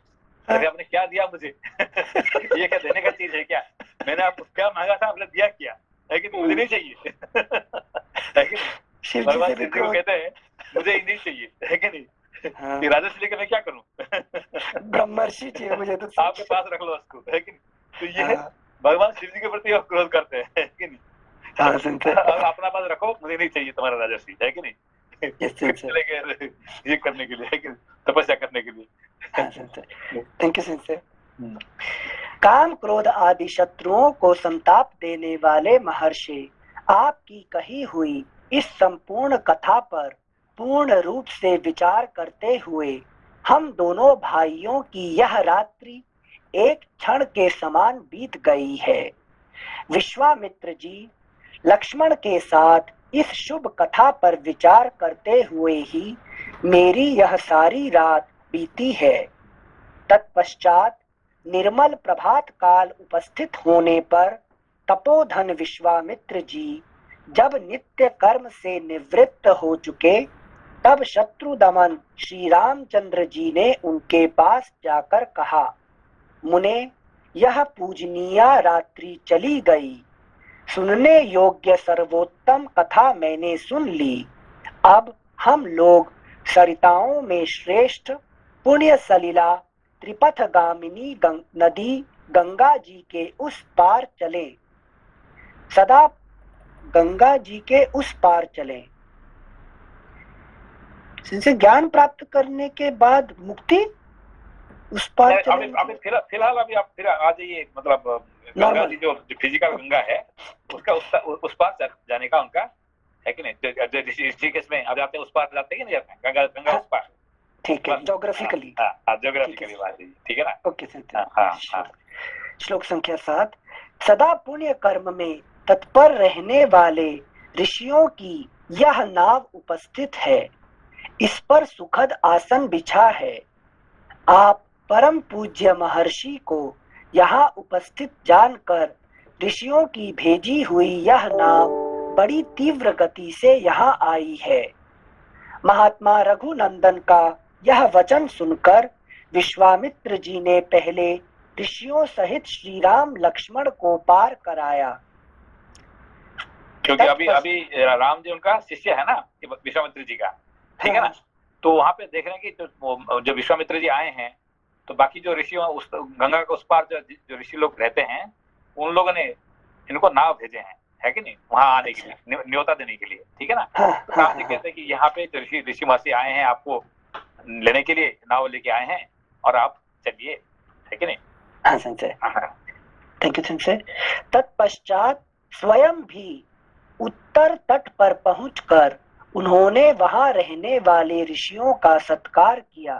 अरे आपने क्या दिया मुझे? ये क्या देने का चीज है क्या? मैंने आपको क्या मांगा था, आपने दिया क्या, है कि नहीं। मुझे नहीं चाहिए, है कि नहीं। भगवान शिव जी को कहते हैं मुझे ही नहीं चाहिए, है कि नहीं। कि राजर्षि लेकर मैं क्या करूं? ब्रह्मर्षि चाहिए मुझे, तो आपके पास रख लो उसको, है कि नहीं। तो ये भगवान शिव जी के प्रति आप क्रोध करते हैं, है कि नहीं। अपना पास रखो, मुझे नहीं चाहिए तुम्हारा राजर्षि, है कि नहीं। ये करने के लिए, है कि तपस्या करने के लिए। Thank you sincere. काम क्रोध आदि शत्रुओं को संताप देने वाले महर्षि, आपकी कही हुई इस संपूर्ण कथा पर पूर्ण रूप से विचार करते हुए हम दोनों भाइयों की यह रात्रि एक क्षण के समान बीत गई है। विश्वामित्र जी लक्ष्मण के साथ इस शुभ कथा पर विचार करते हुए ही मेरी यह सारी रात बीती है। तत्पश्चात निर्मल प्रभात काल उपस्थित होने पर तपोधन विश्वामित्र जी जब नित्य कर्म से निवृत्त हो चुके, तब शत्रु दमन श्री रामचंद्र जी ने उनके पास जाकर कहा, मुने, यह पूजनीय रात्रि चली गई, सुनने योग्य सर्वोत्तम कथा मैंने सुन ली। अब हम लोग सरिताओं में श्रेष्ठ पुण्य सलिला त्रिपथगामिनी नदी गंगा जी के उस पार चले, सदा गंगा जी के उस पार चले। जिनसे ज्ञान प्राप्त करने के बाद मुक्ति उस पार चले। अभी फिलहाल अभी आप फिर आ जाइए, मतलब गंगा जी जो फिजिकल गंगा है उसका उस पार जाने का उनका है कि नहीं। ऋषिकेश में अब जाते हैं उस पार जाते हैं कि नहीं जाते हैं, गंगा उस पार। ठीक है, जोग्राफिकली। जोग्राफिकली बात है, ठीक है ना। Okay sir. श्लोक संख्या 7। सदा पुण्य कर्म में तत्पर रहने वाले ऋषियों की यह नाव उपस्थित है, इस पर सुखद आसन बिछा है। आप परम पूज्य महर्षि को यहाँ उपस्थित जानकर ऋषियों की भेजी हुई यह नाव बड़ी तीव्र गति से यहाँ आई है। महात्मा रघुनंदन का यह वचन सुनकर विश्वामित्र जी ने पहले ऋषियों सहित श्री राम लक्ष्मण को पार कराया, क्योंकि अभी राम जी उनका शिष्य है ना विश्वामित्र जी का, ठीक है ना। तो वहां पे देख रहे हैं कि जो विश्वामित्र जी आए हैं तो बाकी जो ऋषि उस गंगा के उस पार जो ऋषि लोग रहते हैं उन लोगों ने इनको नाव भेजे हैं, है कि नहीं, वहां आने के लिए, न्योता देने के लिए, ठीक है ना। तो राम जी कहते हैं कि यहाँ पे जो ऋषि महर्षि आए हैं आपको लेने के लिए नाव लेके आए हैं और आप चलिए, है कि नहीं। हाँ संजय, थैंक यू संजय। तत्पश्चात स्वयं भी उत्तर तट पर पहुंचकर उन्होंने वहां रहने वाले ऋषियों का सत्कार किया।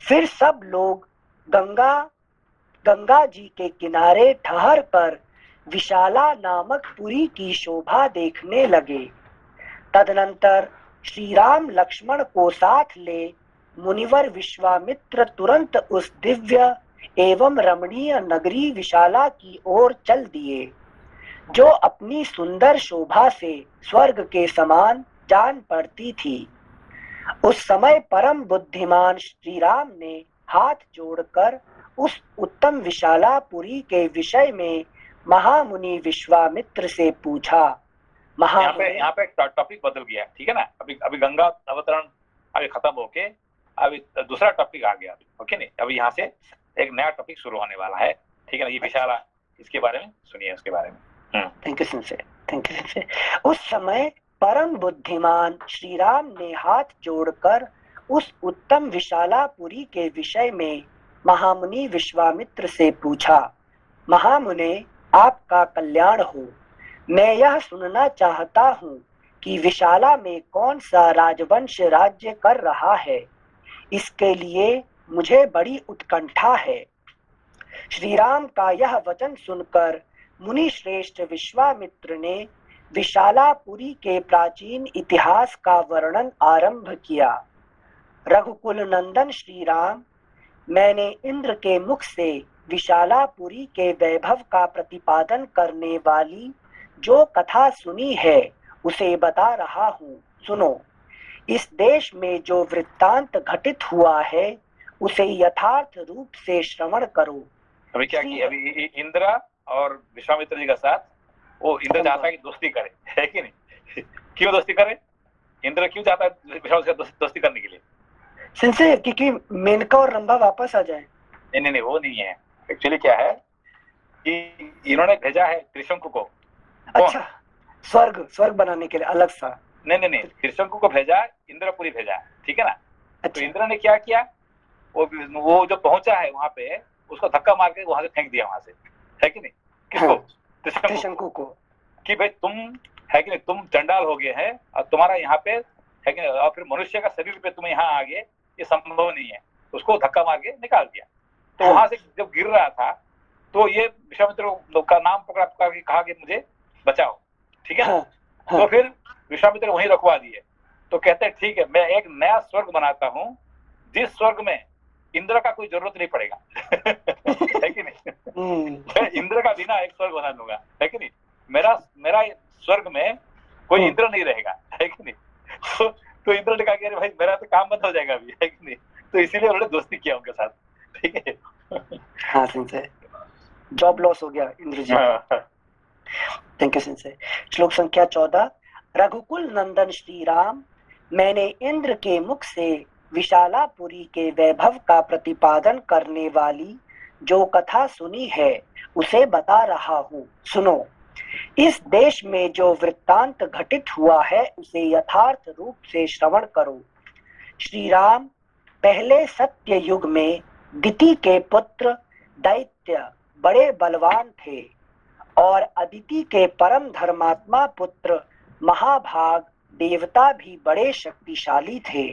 फिर सब लोग गंगा जी के किनारे ठहर कर विशाला नामक पुरी की शोभा देखने लगे। तदनंतर श्री राम लक्ष्मण को साथ ले मुनिवर विश्वामित्र तुरंत उस दिव्य एवं रमणीय नगरी विशाला की ओर चल दिए, जो अपनी सुंदर शोभा से स्वर्ग के समान जान पड़ती थी। उस समय परम बुद्धिमान श्री राम ने हाथ जोड़कर उस उत्तम विशालापुरी के विषय में महामुनि विश्वामित्र से पूछा। यहाँ पे टॉपिक बदल गया, ठीक है ना। अभी गंगा अवतरण अभी खत्म होके अभी दूसरा टॉपिक आ गया, ओके नहीं। अभी यहाँ से एक नया टॉपिक शुरू होने वाला है, ठीक है ना। ये विशाला, इसके बारे में सुनिए, उसके बारे में। Thank you Sanjay, thank you Sanjay. उस समय परम बुद्धिमान श्री राम ने हाथ जोड़कर उस उत्तम विशालापुरी के विषय में महामुनि विश्वामित्र से पूछा। महामुने, आपका कल्याण हो। मैं यह सुनना चाहता हूँ कि विशाला में कौन सा राजवंश राज्य कर रहा है। इसके लिए मुझे बड़ी उत्कंठा है। श्री राम का यह वचन सुनकर मुनि श्रेष्ठ विश्वामित्र ने विशालापुरी के प्राचीन इतिहास का वर्णन आरंभ किया। रघुकुल नंदन श्री राम, मैंने इंद्र के मुख से विशालापुरी के वैभव का प्रतिपादन करने वाली जो कथा सुनी है उसे बता रहा हूँ, सुनो। इस देश में जो वृत्तांत घटित हुआ है उसे यथार्थ रूप से श्रवण करो। अभी क्या किया, अभी इंद्र और विश्वामित्र जी का साथ, वो इंद्र चाहता है कि दोस्ती करे, है कि नहीं। क्यों दोस्ती करे, इंद्र क्यों चाहता है विश्वामित्र से दोस्ती करने के लिए? सिंसे क्योंकि मेनका और रंभा वापस आ जाए। नहीं, वो नहीं है। एक्चुअली क्या है कि इन्होंने भेजा है त्रिशंकु को। अच्छा, स्वर्ग बनाने के लिए अलग सा। नहीं, त्रिशंकु को भेजा, इंद्रपुरी भेजा, ठीक है ना। अच्छा। तो इंद्र ने क्या किया, वो जो पहुंचा है वहां पे उसको धक्का मार के वहां से फेंक दिया वहां से, है कि नहीं। किसको? त्रिशंकु को। कि भाई तुम, है कि नहीं, तुम चंडाल हो गए हैं और तुम्हारा यहाँ पे, है कि नहीं, और फिर मनुष्य का शरीर पे तुम यहाँ आ गए, ये संभव नहीं है। उसको धक्का मार के निकाल दिया। तो वहां से जब गिर रहा था तो ये विश्वामित्र का नाम पकड़ा के कहा कि मुझे बचाओ, ठीक है। तो फिर विश्वामित्र वहीं रखवा दिए। तो कहते हैं ठीक है, मैं एक नया स्वर्ग बनाता हूँ जिस स्वर्ग में इंद्र का कोई जरूरत नहीं पड़ेगा। है कि नहीं। इंद्र का बिना एक स्वर्ग बना दूंगा, है कि नहीं। मेरा स्वर्ग में कोई इंद्र नहीं रहेगा, है कि नहीं। तो इंद्र ने कहा कि अरे भाई मेरा तो काम बंद हो जाएगा अभी, है कि नहीं। तो इसीलिए उन्होंने दोस्ती किया उनके साथ, ठीक है। हाँ सिंसे, जॉब लॉस हो गया Indra ji. Thank you sincere. श्लोक संख्या 14। रघुकुल नंदन श्री राम, मैंने इंद्र के मुख से विशालापुरी के वैभव का प्रतिपादन करने वाली जो कथा सुनी है उसे बता रहा हूँ, सुनो। इस देश में जो वृत्तांत घटित हुआ है उसे यथार्थ रूप से श्रवण करो। श्री राम पहले सत्य युग में दिति के पुत्र दैत्य बड़े बलवान थे और अदिति के परम धर्मात्मा पुत्र महाभाग देवता भी बड़े शक्तिशाली थे।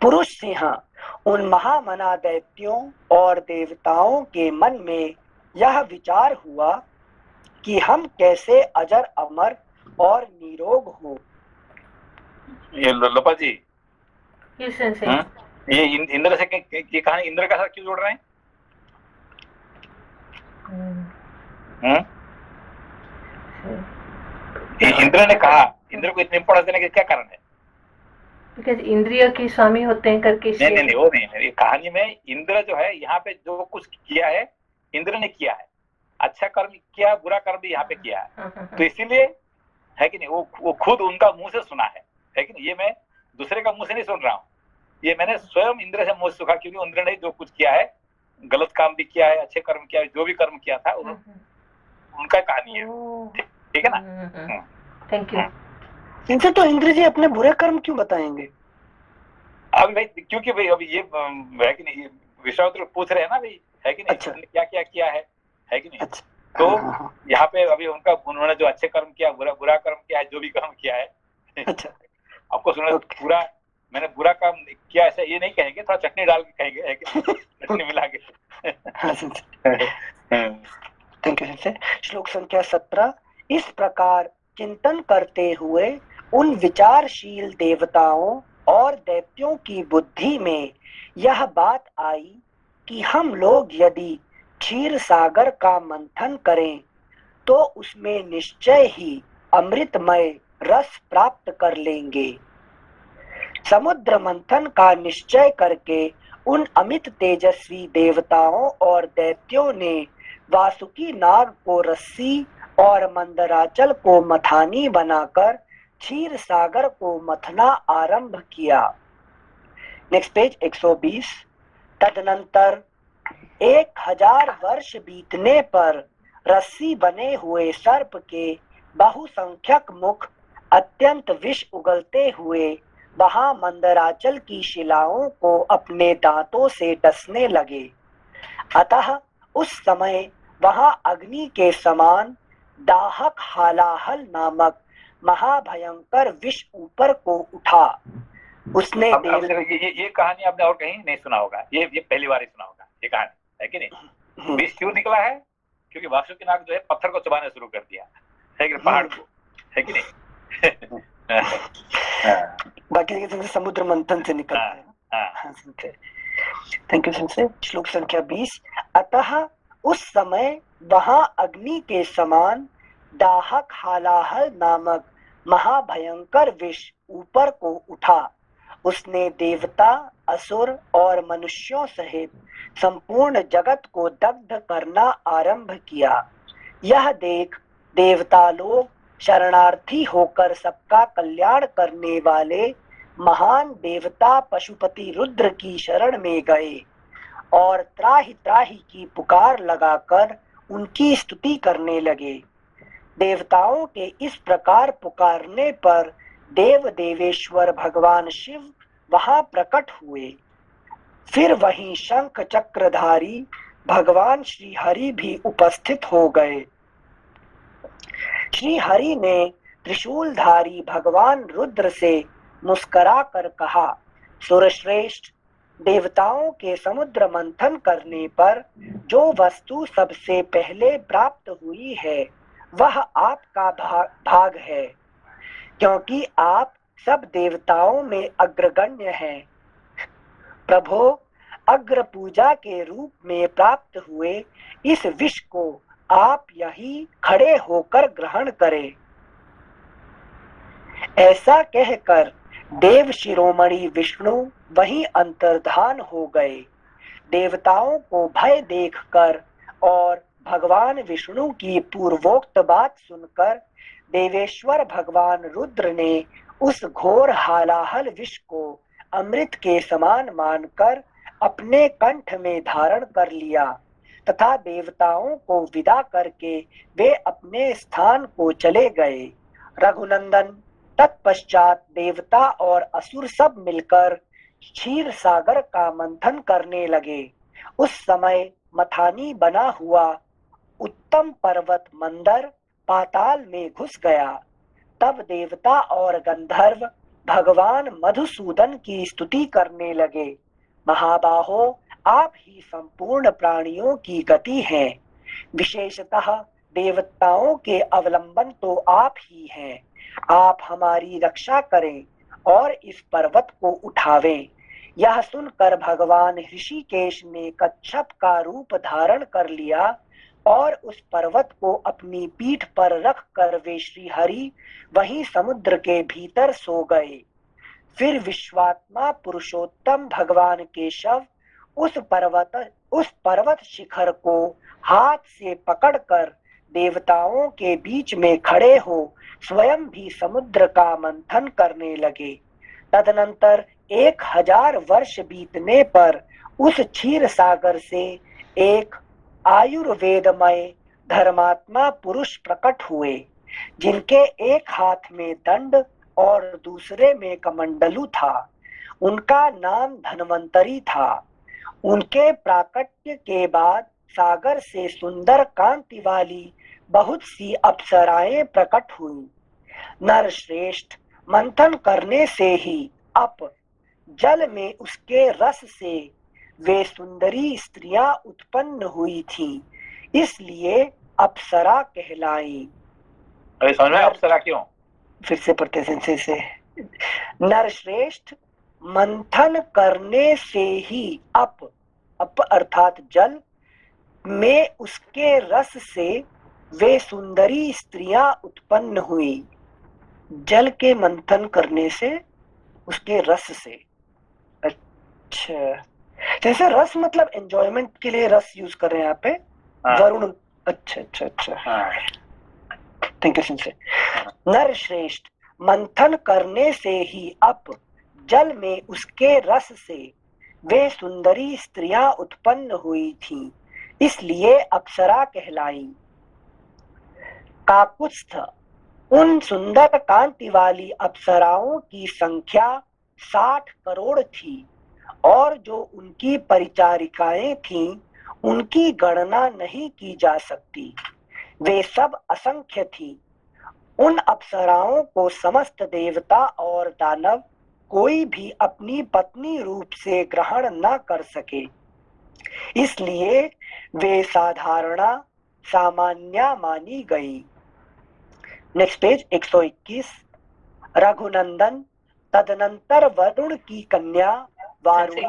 पुरुष सिंह उन महामना दैत्यों और देवताओं के मन में यह विचार हुआ कि हम कैसे अजर अमर और निरोग हो। ये लोपा जी, Yes, sensei. ये इंद्र से ये कहानी इंद्र का साथ क्यों जोड़ रहे हैं? इंद्र ने कहा, इंद्र को इतनी इंपोर्टेंस देने के क्या कारण है? Because इंद्रिय के स्वामी होते हैं करके नहीं, वो नहीं। कहानी में इंद्र जो है यहाँ पे जो कुछ किया है इंद्र ने किया है, अच्छा कर्म किया, बुरा कर्म भी यहाँ पे किया है, तो इसीलिए है कि नहीं, वो खुद उनका मुंह से सुना है कि नहीं। ये मैं दूसरे का मुंह से नहीं सुन रहा हूँ, ये मैंने स्वयं इंद्र से मुंह से सुना, क्योंकि इंद्र ने जो कुछ किया है, गलत काम भी किया है, अच्छे कर्म किया है, जो भी कर्म किया था उनका कहानी है, ठीक है ना। Thank you. इनसे तो इंद्र जी अपने बुरे कर्म क्यों बताएंगे? अभी भाई क्योंकि भाई अभी ये है कि नहीं, विश्वामित्र पूछ रहे हैं ना भाई, है कि नहीं, अच्छा। क्या क्या किया है कि नहीं। अच्छा। तो यहाँ पे अभी उन्होंने जो अच्छे कर्म किया, बुरा कर्म किया है, जो भी कर्म किया है, अच्छा, आपको सुना पूरा मैंने बुरा काम किया ऐसा ये नहीं कहेंगे, थोड़ा चटनी डाल के कहेंगे, है कि चटनी मिला के। Thank you sir. श्लोक संख्या 17। इस प्रकार चिंतन करते हुए उन विचारशील देवताओं और दैत्यों की बुद्धि में यह बात आई कि हम लोग यदि क्षीर सागर का मंथन करें तो उसमें निश्चय ही अमृतमय रस प्राप्त कर लेंगे। समुद्र मंथन का निश्चय करके उन अमित तेजस्वी देवताओं और दैत्यों ने वासुकी नाग को रस्सी और मंदराचल को मथानी बनाकर क्षीर सागर को मथना आरंभ किया। Next page 120। तदनंतर 1000 वर्ष बीतने पर रस्सी बने हुए सर्प के बहुसंख्यक मुख अत्यंत विष उगलते हुए वहां मंदराचल की शिलाओं को अपने दांतों से डसने लगे। अतः उस समय वहां अग्नि के समान दाहक हालाहल नामक महाभयंकर विष ऊपर को उठा। उसने ये कहानी आपने और कहीं नहीं सुना होगा, ये पहली बार ही सुना होगा ये कहानी, है कि नहीं। विष क्यों निकला है? क्योंकि वासुकी नाग जो है पत्थर को चबाना शुरू कर दिया है कि पहाड़ को, है कि नहीं। बाकी समुद्र मंथन से निकला है। Thank you sir. श्लोक संख्या 20। अतः उस समय वहां अग्नि के समान दाहक हालाहल नामक महाभयंकर विष ऊपर को उठा। उसने देवता, असुर और मनुष्यों सहित संपूर्ण जगत को दग्ध करना आरंभ किया। यह देख देवता लोग शरणार्थी होकर सबका कल्याण करने वाले महान देवता पशुपति रुद्र की शरण में गए और त्राहि त्राहि की पुकार लगाकर उनकी स्तुति करने लगे। देवताओं के इस प्रकार पुकारने पर देव देवेश्वर भगवान शिव वहां प्रकट हुए। फिर वहीं शंख चक्रधारी भगवान श्री हरि भी उपस्थित हो गए। श्री हरि ने त्रिशूलधारी भगवान रुद्र से मुस्कुरा कर कहा, सुरश्रेष्ठ, देवताओं के समुद्र मंथन करने पर जो वस्तु सबसे पहले प्राप्त हुई है वह आपका भाग है, क्योंकि आप सब देवताओं में अग्रगण्य हैं। प्रभो, अग्र पूजा के रूप में प्राप्त हुए इस विष को आप यही खड़े होकर ग्रहण करें। ऐसा कहकर देव शिरोमणि विष्णु वहीं अंतर्धान हो गए। देवताओं को भय देखकर और भगवान विष्णु की पूर्वोक्त बात सुनकर देवेश्वर भगवान रुद्र ने उस घोर हालाहल विष को अमृत के समान मानकर अपने कंठ में धारण कर लिया तथा देवताओं को विदा करके वे अपने स्थान को चले गए। रघुनंदन, तत्पश्चात देवता और असुर सब मिलकर क्षीर सागर का मंथन करने लगे। उस समय मथानी बना हुआ उत्तम पर्वत मंदर पाताल में घुस गया। तब देवता और गंधर्व भगवान मधुसूदन की स्तुति करने लगे। महाबाहो, आप ही संपूर्ण प्राणियों की गति हैं। विशेषतः देवताओं के अवलंबन तो आप ही हैं। आप हमारी रक्षा करें और इस पर्वत को उठावें। यह सुनकर भगवान ऋषिकेश ने कच्छप का रूप धारण कर लिया और उस पर्वत को अपनी पीठ पर रखकर वे श्रीहरि वहीं समुद्र के भीतर सो गए। फिर विश्वात्मा पुरुषोत्तम भगवान केशव उस पर्वत शिखर को हाथ से पकड़कर देवताओं के बीच में खड़े हो स्वयं भी समुद्र का मंथन करने लगे। तदनंतर 1000 वर्ष बीतने पर उस क्षीर सागर से एक आयुर्वेदमय धर्मात्मा पुरुष प्रकट हुए, जिनके एक हाथ में दंड और दूसरे में कमंडलू था। उनका नाम धन्वंतरी था। उनके प्राकट्य के बाद सागर से सुंदर कांति वाली बहुत सी अप्सराएं प्रकट हुई। नरश्रेष्ठ, मंथन करने से ही अप जल में उसके रस से वे सुंदरी स्त्रियां उत्पन्न हुई थीं, इसलिए अप्सरा कहलाई। अरे समझ में अप्सरा क्यों? फिर से पढ़ते से नरश्रेष्ठ, मंथन करने से ही अप अर्थात जल में उसके रस से वे सुंदरी स्त्रियां उत्पन्न हुई। जल के मंथन करने से उसके रस से। अच्छा, जैसे रस मतलब एंजॉयमेंट के लिए रस यूज कर रहे हैं यहाँ पे। वरुण, अच्छा अच्छा अच्छा, थैंक यू सिंसे। नर श्रेष्ठ, मंथन करने से ही अप जल में उसके रस से वे सुंदरी स्त्रियां उत्पन्न हुई थीं, इसलिए अप्सरा कहलाई। काकुत्स्थ, उन सुंदर कांति वाली अप्सराओं की संख्या 60 करोड़ थी और जो उनकी परिचारिकाएं थीं, उनकी गणना नहीं की जा सकती। वे सब असंख्य थी। उन अप्सराओं को समस्त देवता और दानव कोई भी अपनी पत्नी रूप से ग्रहण न कर सके, इसलिए वे साधारणा सामान्या मानी गई। Next page 121। रघुनंदन, तदनंतर वरुण की कन्या वारुणी।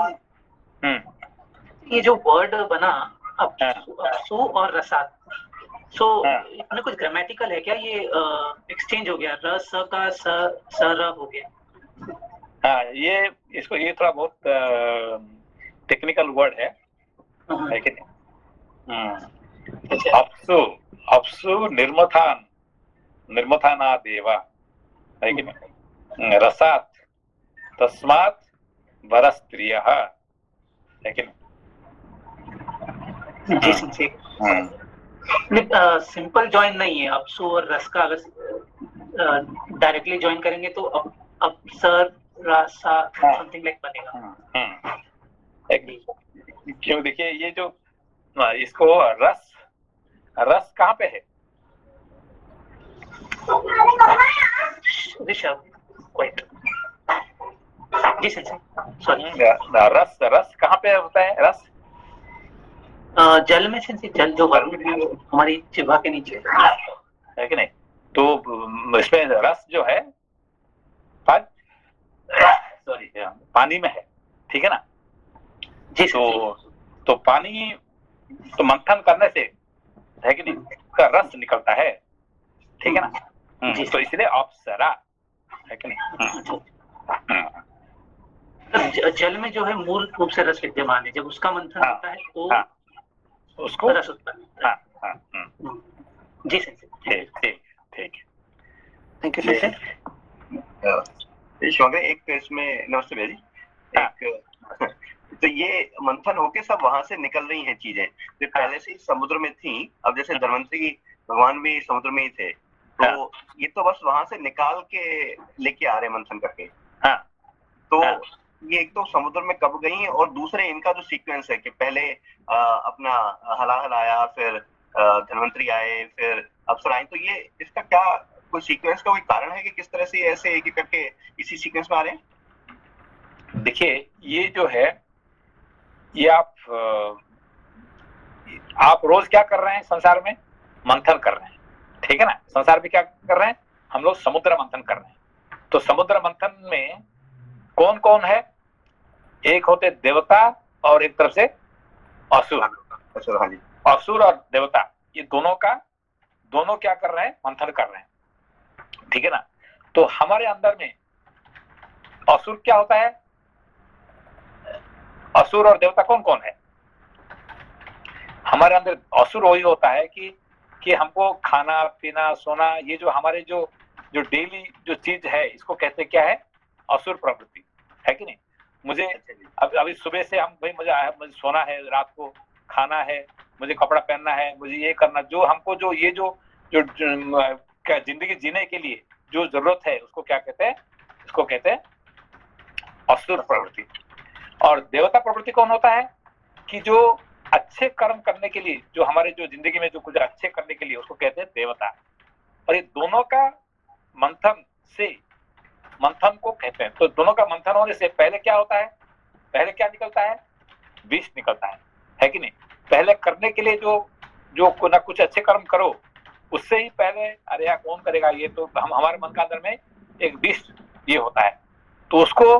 ये जो वर्ड बना अपसु और रसात, सो इसमें कुछ ग्रामेटिकल है क्या? ये एक्सचेंज हो गया, र स का स र हो गया। हाँ, ये थोड़ा बहुत टेक्निकल वर्ड है कि नहीं? अपसु निर्मथाना देवा है कि नहीं? रसात तस्मात् वरस्त्रियः है कि नहीं? सिंपल जॉइन नहीं है अपसु और रस का। अगर डायरेक्टली जॉइन करेंगे तो अपसर रसा समथिंग लाइक बनेगा। क्यों? देखिए, ये जो इसको रस कहाँ पे है? ऋषभ, क्वाइट जी सर, सॉरी। रस कहाँ पे होता है? रस जल में से, जल जो हमारी जिह्वा के नीचे है कि नहीं? तो इसमें रस जो है सॉरी पानी में है, ठीक है ना जी? तो पानी तो मंथन करने से है कि नहीं, उसका रस निकलता है, ठीक है ना? तो इसलिए अप्सरा है कि नहीं? जल में जो है मूल रूप से रस विद्यमान है, जब उसका मंथन होता है तो उसको रस उत्पन्न होता है। जी सर, ठीक। Thank you sir. एक इसमें नमस्ते भैया जी, एक तो ये मंथन होके सब वहां से निकल रही हैं चीजें जो पहले से ही समुद्र में थी। अब जैसे धन्वंतरी भगवान भी समुद्र में ही थे, तो ये तो बस वहां से निकाल के लेके आ रहे मंथन करके। तो ये एक तो समुद्र में कब गई, और दूसरे इनका जो सीक्वेंस है कि पहले अपना हलाहल आया, फिर धन्वंतरी आए, फिर अप्सराएं, तो ये इसका क्या कोई सीक्वेंस का कोई कारण है कि किस तरह से ऐसे एक एक करके इसी सीक्वेंस में आ रहे हैं? देखिए, ये जो है, ये आप रोज क्या कर रहे हैं संसार में? मंथन कर रहे हैं, ठीक है ना। संसार में क्या कर रहे हैं हम लोग? समुद्र मंथन कर रहे हैं। तो समुद्र मंथन में कौन कौन है? एक होते देवता और एक तरफ से असुर। हाँ जी। असुर और देवता, ये दोनों क्या कर रहे हैं? मंथन कर रहे हैं, ठीक है ना। तो हमारे अंदर में असुर क्या होता है? असुर और देवता कौन कौन है हमारे अंदर? असुर वही होता है कि हमको खाना पीना सोना, ये जो हमारे जो डेली जो चीज है, इसको कहते क्या है? असुर प्रवृत्ति, है कि नहीं। मुझे अभी सुबह से मुझे सोना है, रात को खाना है, मुझे कपड़ा पहनना है, मुझे ये करना, जो हमको जो ये जो क्या जिंदगी जीने के लिए जो जरूरत है, उसको क्या कहते हैं? इसको कहते हैं असुर प्रवृत्ति। और देवता प्रवृत्ति कौन होता है? कि जो अच्छे कर्म करने के लिए, जो हमारे जो जिंदगी में जो कुछ अच्छे करने के लिए, उसको कहते हैं देवता। और ये दोनों का मंथन को कहते हैं। तो दोनों का मंथन होने से पहले क्या होता है? पहले क्या निकलता है? विष निकलता है कि नहीं। पहले करने के लिए जो ना कुछ अच्छे कर्म करो, उससे ही पहले अरे यार कौन करेगा, ये तो हमारे मन का अंदर में एक विष ये होता है। तो उसको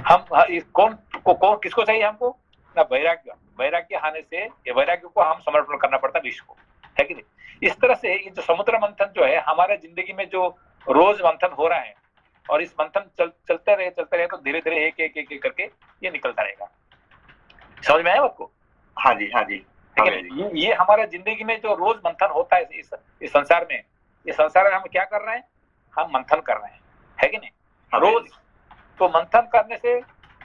हम कौन किसको चाहिए हमको? ना वैराग्य आने से ये वैराग्य को हम समर्पण करना पड़ता है विष को, है कि नहीं। इस तरह से ये जो समुद्र मंथन जो है हमारे जिंदगी में जो रोज मंथन हो रहा है, और इस मंथन चलते रहे तो धीरे धीरे एक करके ये निकलता रहेगा। समझ में आया आपको? हाँ जी, हाँ जी। ये हमारे जिंदगी में जो रोज मंथन होता है इस संसार में, ये संसार में हम क्या कर रहे हैं? हम मंथन कर रहे हैं, है कि नहीं। रोज तो मंथन करने से,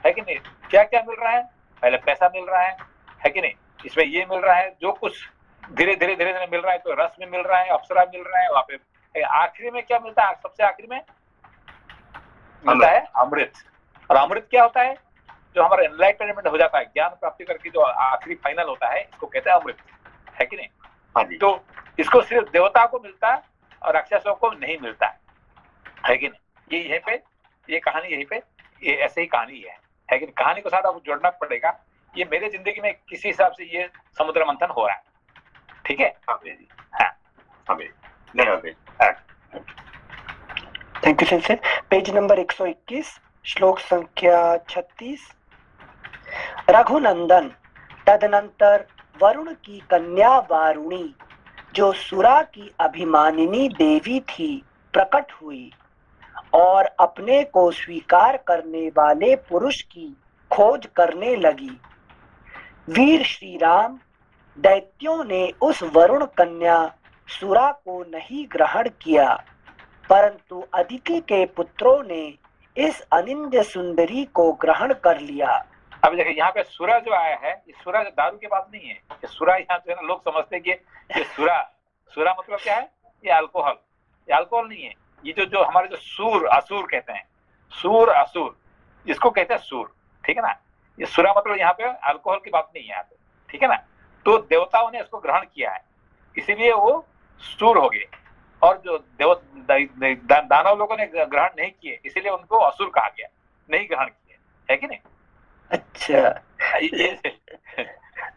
है कि नहीं, क्या क्या मिल रहा है? पहले पैसा मिल रहा है कि नहीं। इसमें ये मिल रहा है, जो कुछ धीरे धीरे मिल रहा है, तो रस में मिल रहा है, अप्सरा मिल रहा है, वहां पे आखिरी में क्या मिलता है? सबसे आखिरी में मिलता है अमृत। और अमृत क्या होता है? जो हमारा एनलाइटमेंट हो जाता है, ज्ञान प्राप्ति करके जो आखिरी फाइनल होता है, इसको कहते हैं अमृत, है कि नहीं। हाँ जी। तो इसको सिर्फ देवता को मिलता है और राक्षसों को नहीं मिलता है कि नहीं। ये यहीं पे ये कहानी, यहीं पे ये ऐसे ही कहानी है कि नहीं। कहानी को साथ आपको जोड़ना पड़ेगा। ये मेरे जिंदगी में किसी हिसाब से ये समुद्र मंथन हो रहा है, ठीक है। Thank you sensor. Page number 121, श्लोक संख्या 36। रघुनंदन, तदनंतर वरुण की कन्या वारुणी, जो सुरा की अभिमानिनी देवी थी, प्रकट हुई और अपने को स्वीकार करने वाले पुरुष की खोज करने लगी। वीर श्री राम, दैत्यों ने उस वरुण कन्या सुरा को नहीं ग्रहण किया, परंतु अदिति के पुत्रों ने इस अनिंद्य सुंदरी को ग्रहण कर लिया। अब देखिए, यहाँ पे सुरा जो आया है, ये सुरा दारू की बात नहीं है। ये सुरा यहाँ जो है ना, लोग समझते हैं कि ये सुरा मतलब क्या है? ये अल्कोहल। ये अल्कोहल नहीं है। ये जो हमारे जो सूर असुर कहते हैं, सूर असुर, इसको कहते हैं सूर, ठीक है ना। ये सुरा मतलब यहाँ पे अल्कोहल की बात नहीं है यहाँ पे, ठीक है ना। तो देवताओं ने इसको ग्रहण किया है, इसीलिए वो सूर हो गए। और जो दानव लोगों ने ग्रहण नहीं किए, इसीलिए उनको असुर कहा गया, नहीं ग्रहण किए, है कि नहीं। अच्छा,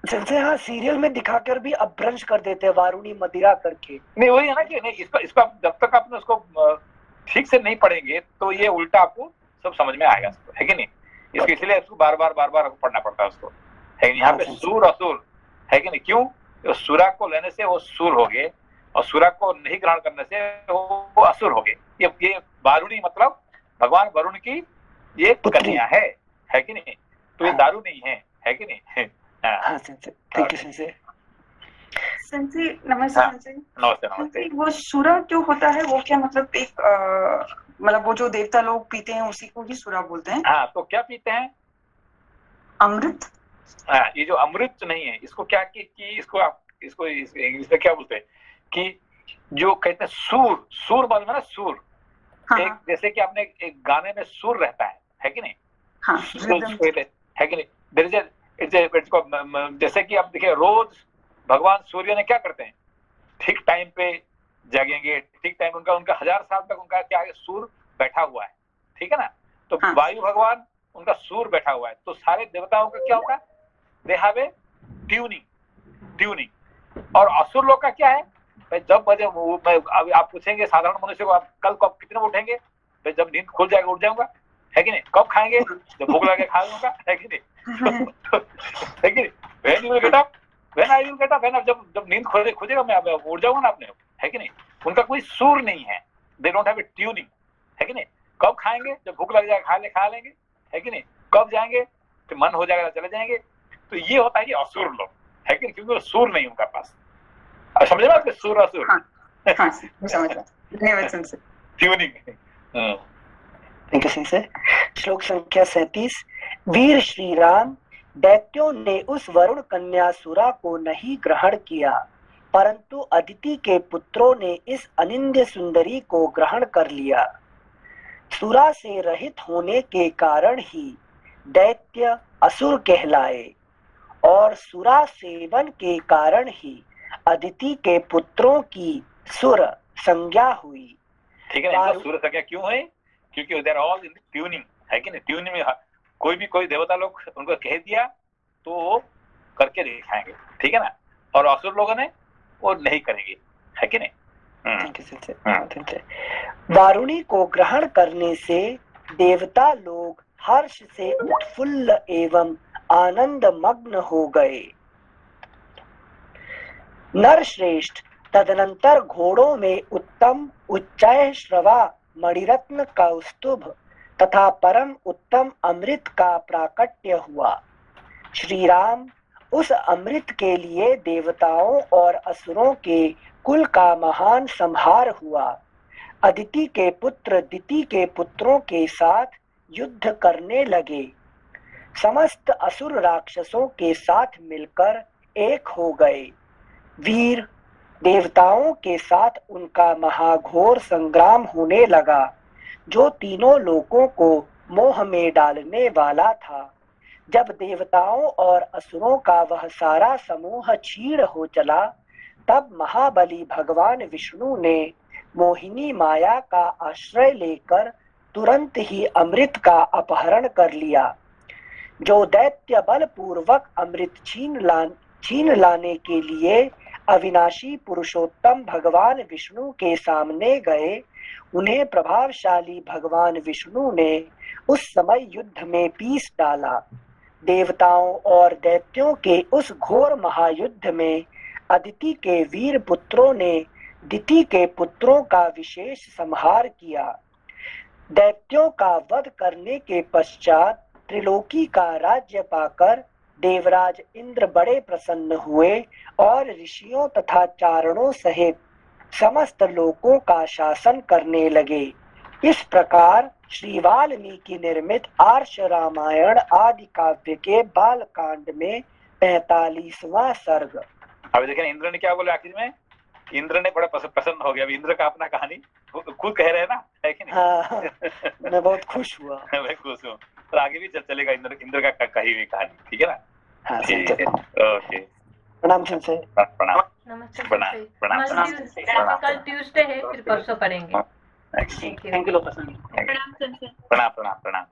जैसे हाँ सीरियल में दिखाकर भी अपभ्रंश कर देते हैं, वारुणी मदिरा करके। नहीं, वही है ना कि नहीं, इसको जब तक आपने उसको ठीक से नहीं पढ़ेंगे तो ये उल्टा आपको सब समझ में आएगा, है कि नहीं। इसको इसलिए इसको बार बार पढ़ना पड़ता है उसको, है कि यहाँ पे सूर असुर, है कि नहीं। क्यों? तो सुरा को लेने से वो सूर हो गए, और सुरा को नहीं ग्रहण करने से वो असुर हो गए। ये वारुणी मतलब भगवान वरुण की ये कन्या है कि नहीं। तो ये दारू नहीं है कि नहीं। हाँ sensor, thank you sensor. Sensor नमस्ते। सेंसर नमस्ते। वो सुरा जो होता है वो क्या मतलब एक मतलब वो जो देवता लोग पीते हैं उसी को ही सुरा बोलते हैं? हाँ, तो क्या पीते हैं? अमृत। हाँ, ये जो अमृत नहीं है, इसको क्या कि इसको इंग्लिश में क्या बोलते हैं कि जो कहते हैं सूर मालूम है ना, सूर। हाँ। एक जैसे कि आपने एक गाने में सुर रहता है कि नहीं। हाँ है कि नहीं? जैसे कि आप देखिए, रोज भगवान सूर्य ने क्या करते हैं, ठीक टाइम पे जागेंगे, ठीक टाइम, उनका 1000 साल तक उनका क्या है, सूर्य बैठा हुआ है, ठीक है ना? तो हाँ। वायु भगवान उनका सूर्य बैठा हुआ है, तो सारे देवताओं का क्या होगा, दे हैव ए ट्यूनिंग। और असुर लोग का क्या है, भाई जब बजे अभी आप पूछेंगे साधारण मनुष्य को, आप कल को कितने उठेंगे, भाई जब नींद खुल जाएगा उठ जाऊंगा, है कि नहीं? कब खाएंगे, जब भूख लगे खा लूंगा, है कि नहीं? है कि नहीं? When you will get up, when I will get up, जब नींद खुलेगा मैं उठ जाऊंगा ना अपने, है कि नहीं? उनका कोई सूर नहीं है, they don't have a tuning, है कि नहीं? कब खाएंगे, जब भूख लग जाएगा खा लेंगे, है कि नहीं? कब जाएंगे, तो मन हो जाएगा चले जाएंगे। तो ये होता है कि असुर लोग, है कि नहीं? क्योंकि वो सूर नहीं उनका पास। समझ बात, सूर असुर। हाँ, समझ रहा। धन्यवाद sir. Tuning. Thank you sir. श्लोक संख्या 37। वीर श्री राम, दैत्यों ने उस वरुण कन्यासुरा को नहीं ग्रहण किया, परंतु अदिति के पुत्रों ने इस अनिंद्य सुंदरी को ग्रहण कर लिया। सुरा से रहित होने के कारण ही दैत्य असुर कहलाए, और सुरा सेवन के कारण ही अदिति के पुत्रों की सुर संज्ञा हुई। ठीक है ना? सुर संज्ञा क्यों है? क्योंकि they are all in tuning, है कि नहीं? ट्यूनिंग में कोई देवता लोग उनको कह दिया तो वो करके दिखाएंगे, ठीक है ना? और असुर लोगों ने वो नहीं करेंगे, है कि नहीं? वारुणी को ग्रहण करने से देवता लोग हर्ष से उत्फुल्ल एवं आनंद मग्न हो गए। नरश्रेष्ठ, तदनंतर घोड़ों में उत्तम उच्चय श्रवा मणिरत्न कौस्तुभ तथा परम उत्तम अमृत का प्राकट्य हुआ। श्री राम, उस अमृत के लिए देवताओं और असुरों के कुल का महान संहार हुआ। अदिति के पुत्र दिति के पुत्रों के साथ युद्ध करने लगे। समस्त असुर राक्षसों के साथ मिलकर एक हो गए। वीर देवताओं के साथ उनका महाघोर संग्राम होने लगा, जो तीनों लोकों को मोह में डालने वाला था। जब देवताओं और असुरों का वह सारा समूह क्षीण हो चला, तब महाबली भगवान विष्णु ने मोहिनी माया का आश्रय लेकर तुरंत ही अमृत का अपहरण कर लिया। जो दैत्य बलपूर्वक अमृत छीन लाने के लिए अविनाशी पुरुषोत्तम भगवान विष्णु के सामने गए, उन्हें प्रभावशाली भगवान विष्णु ने उस समय युद्ध में पीस डाला। देवताओं और दैत्यों के उस घोर महायुद्ध में अदिति के वीर पुत्रों ने दिति के पुत्रों का विशेष संहार किया। दैत्यों का वध करने के पश्चात त्रिलोकी का राज्य पाकर देवराज इंद्र बड़े प्रसन्न हुए और ऋषियों तथा चारणों सहित समस्त लोकों का शासन करने लगे। इस प्रकार श्री वाल्मीकि निर्मित आर्ष रामायण आदि काव्य के बाल कांड में 45वां सर्ग। अभी देखें इंद्र ने क्या बोला आखिर में। इंद्र ने बड़ा प्रसन्न हो गया। इंद्र का अपना कहानी खुद कह रहे हैं ना, है कि नहीं? हाँ, मैं बहुत खुश हुआ। मैं खुश हूँ। तो आगे भी चलेगा इंद्र का कही हुई कहानी, ठीक है ना? हाँ, ओके। प्रणाम सर। प्रणाम। नमस्ते। प्रणाम। कल ट्यूसडे है, फिर परसों पढ़ेंगे। Thank you. प्रणाम।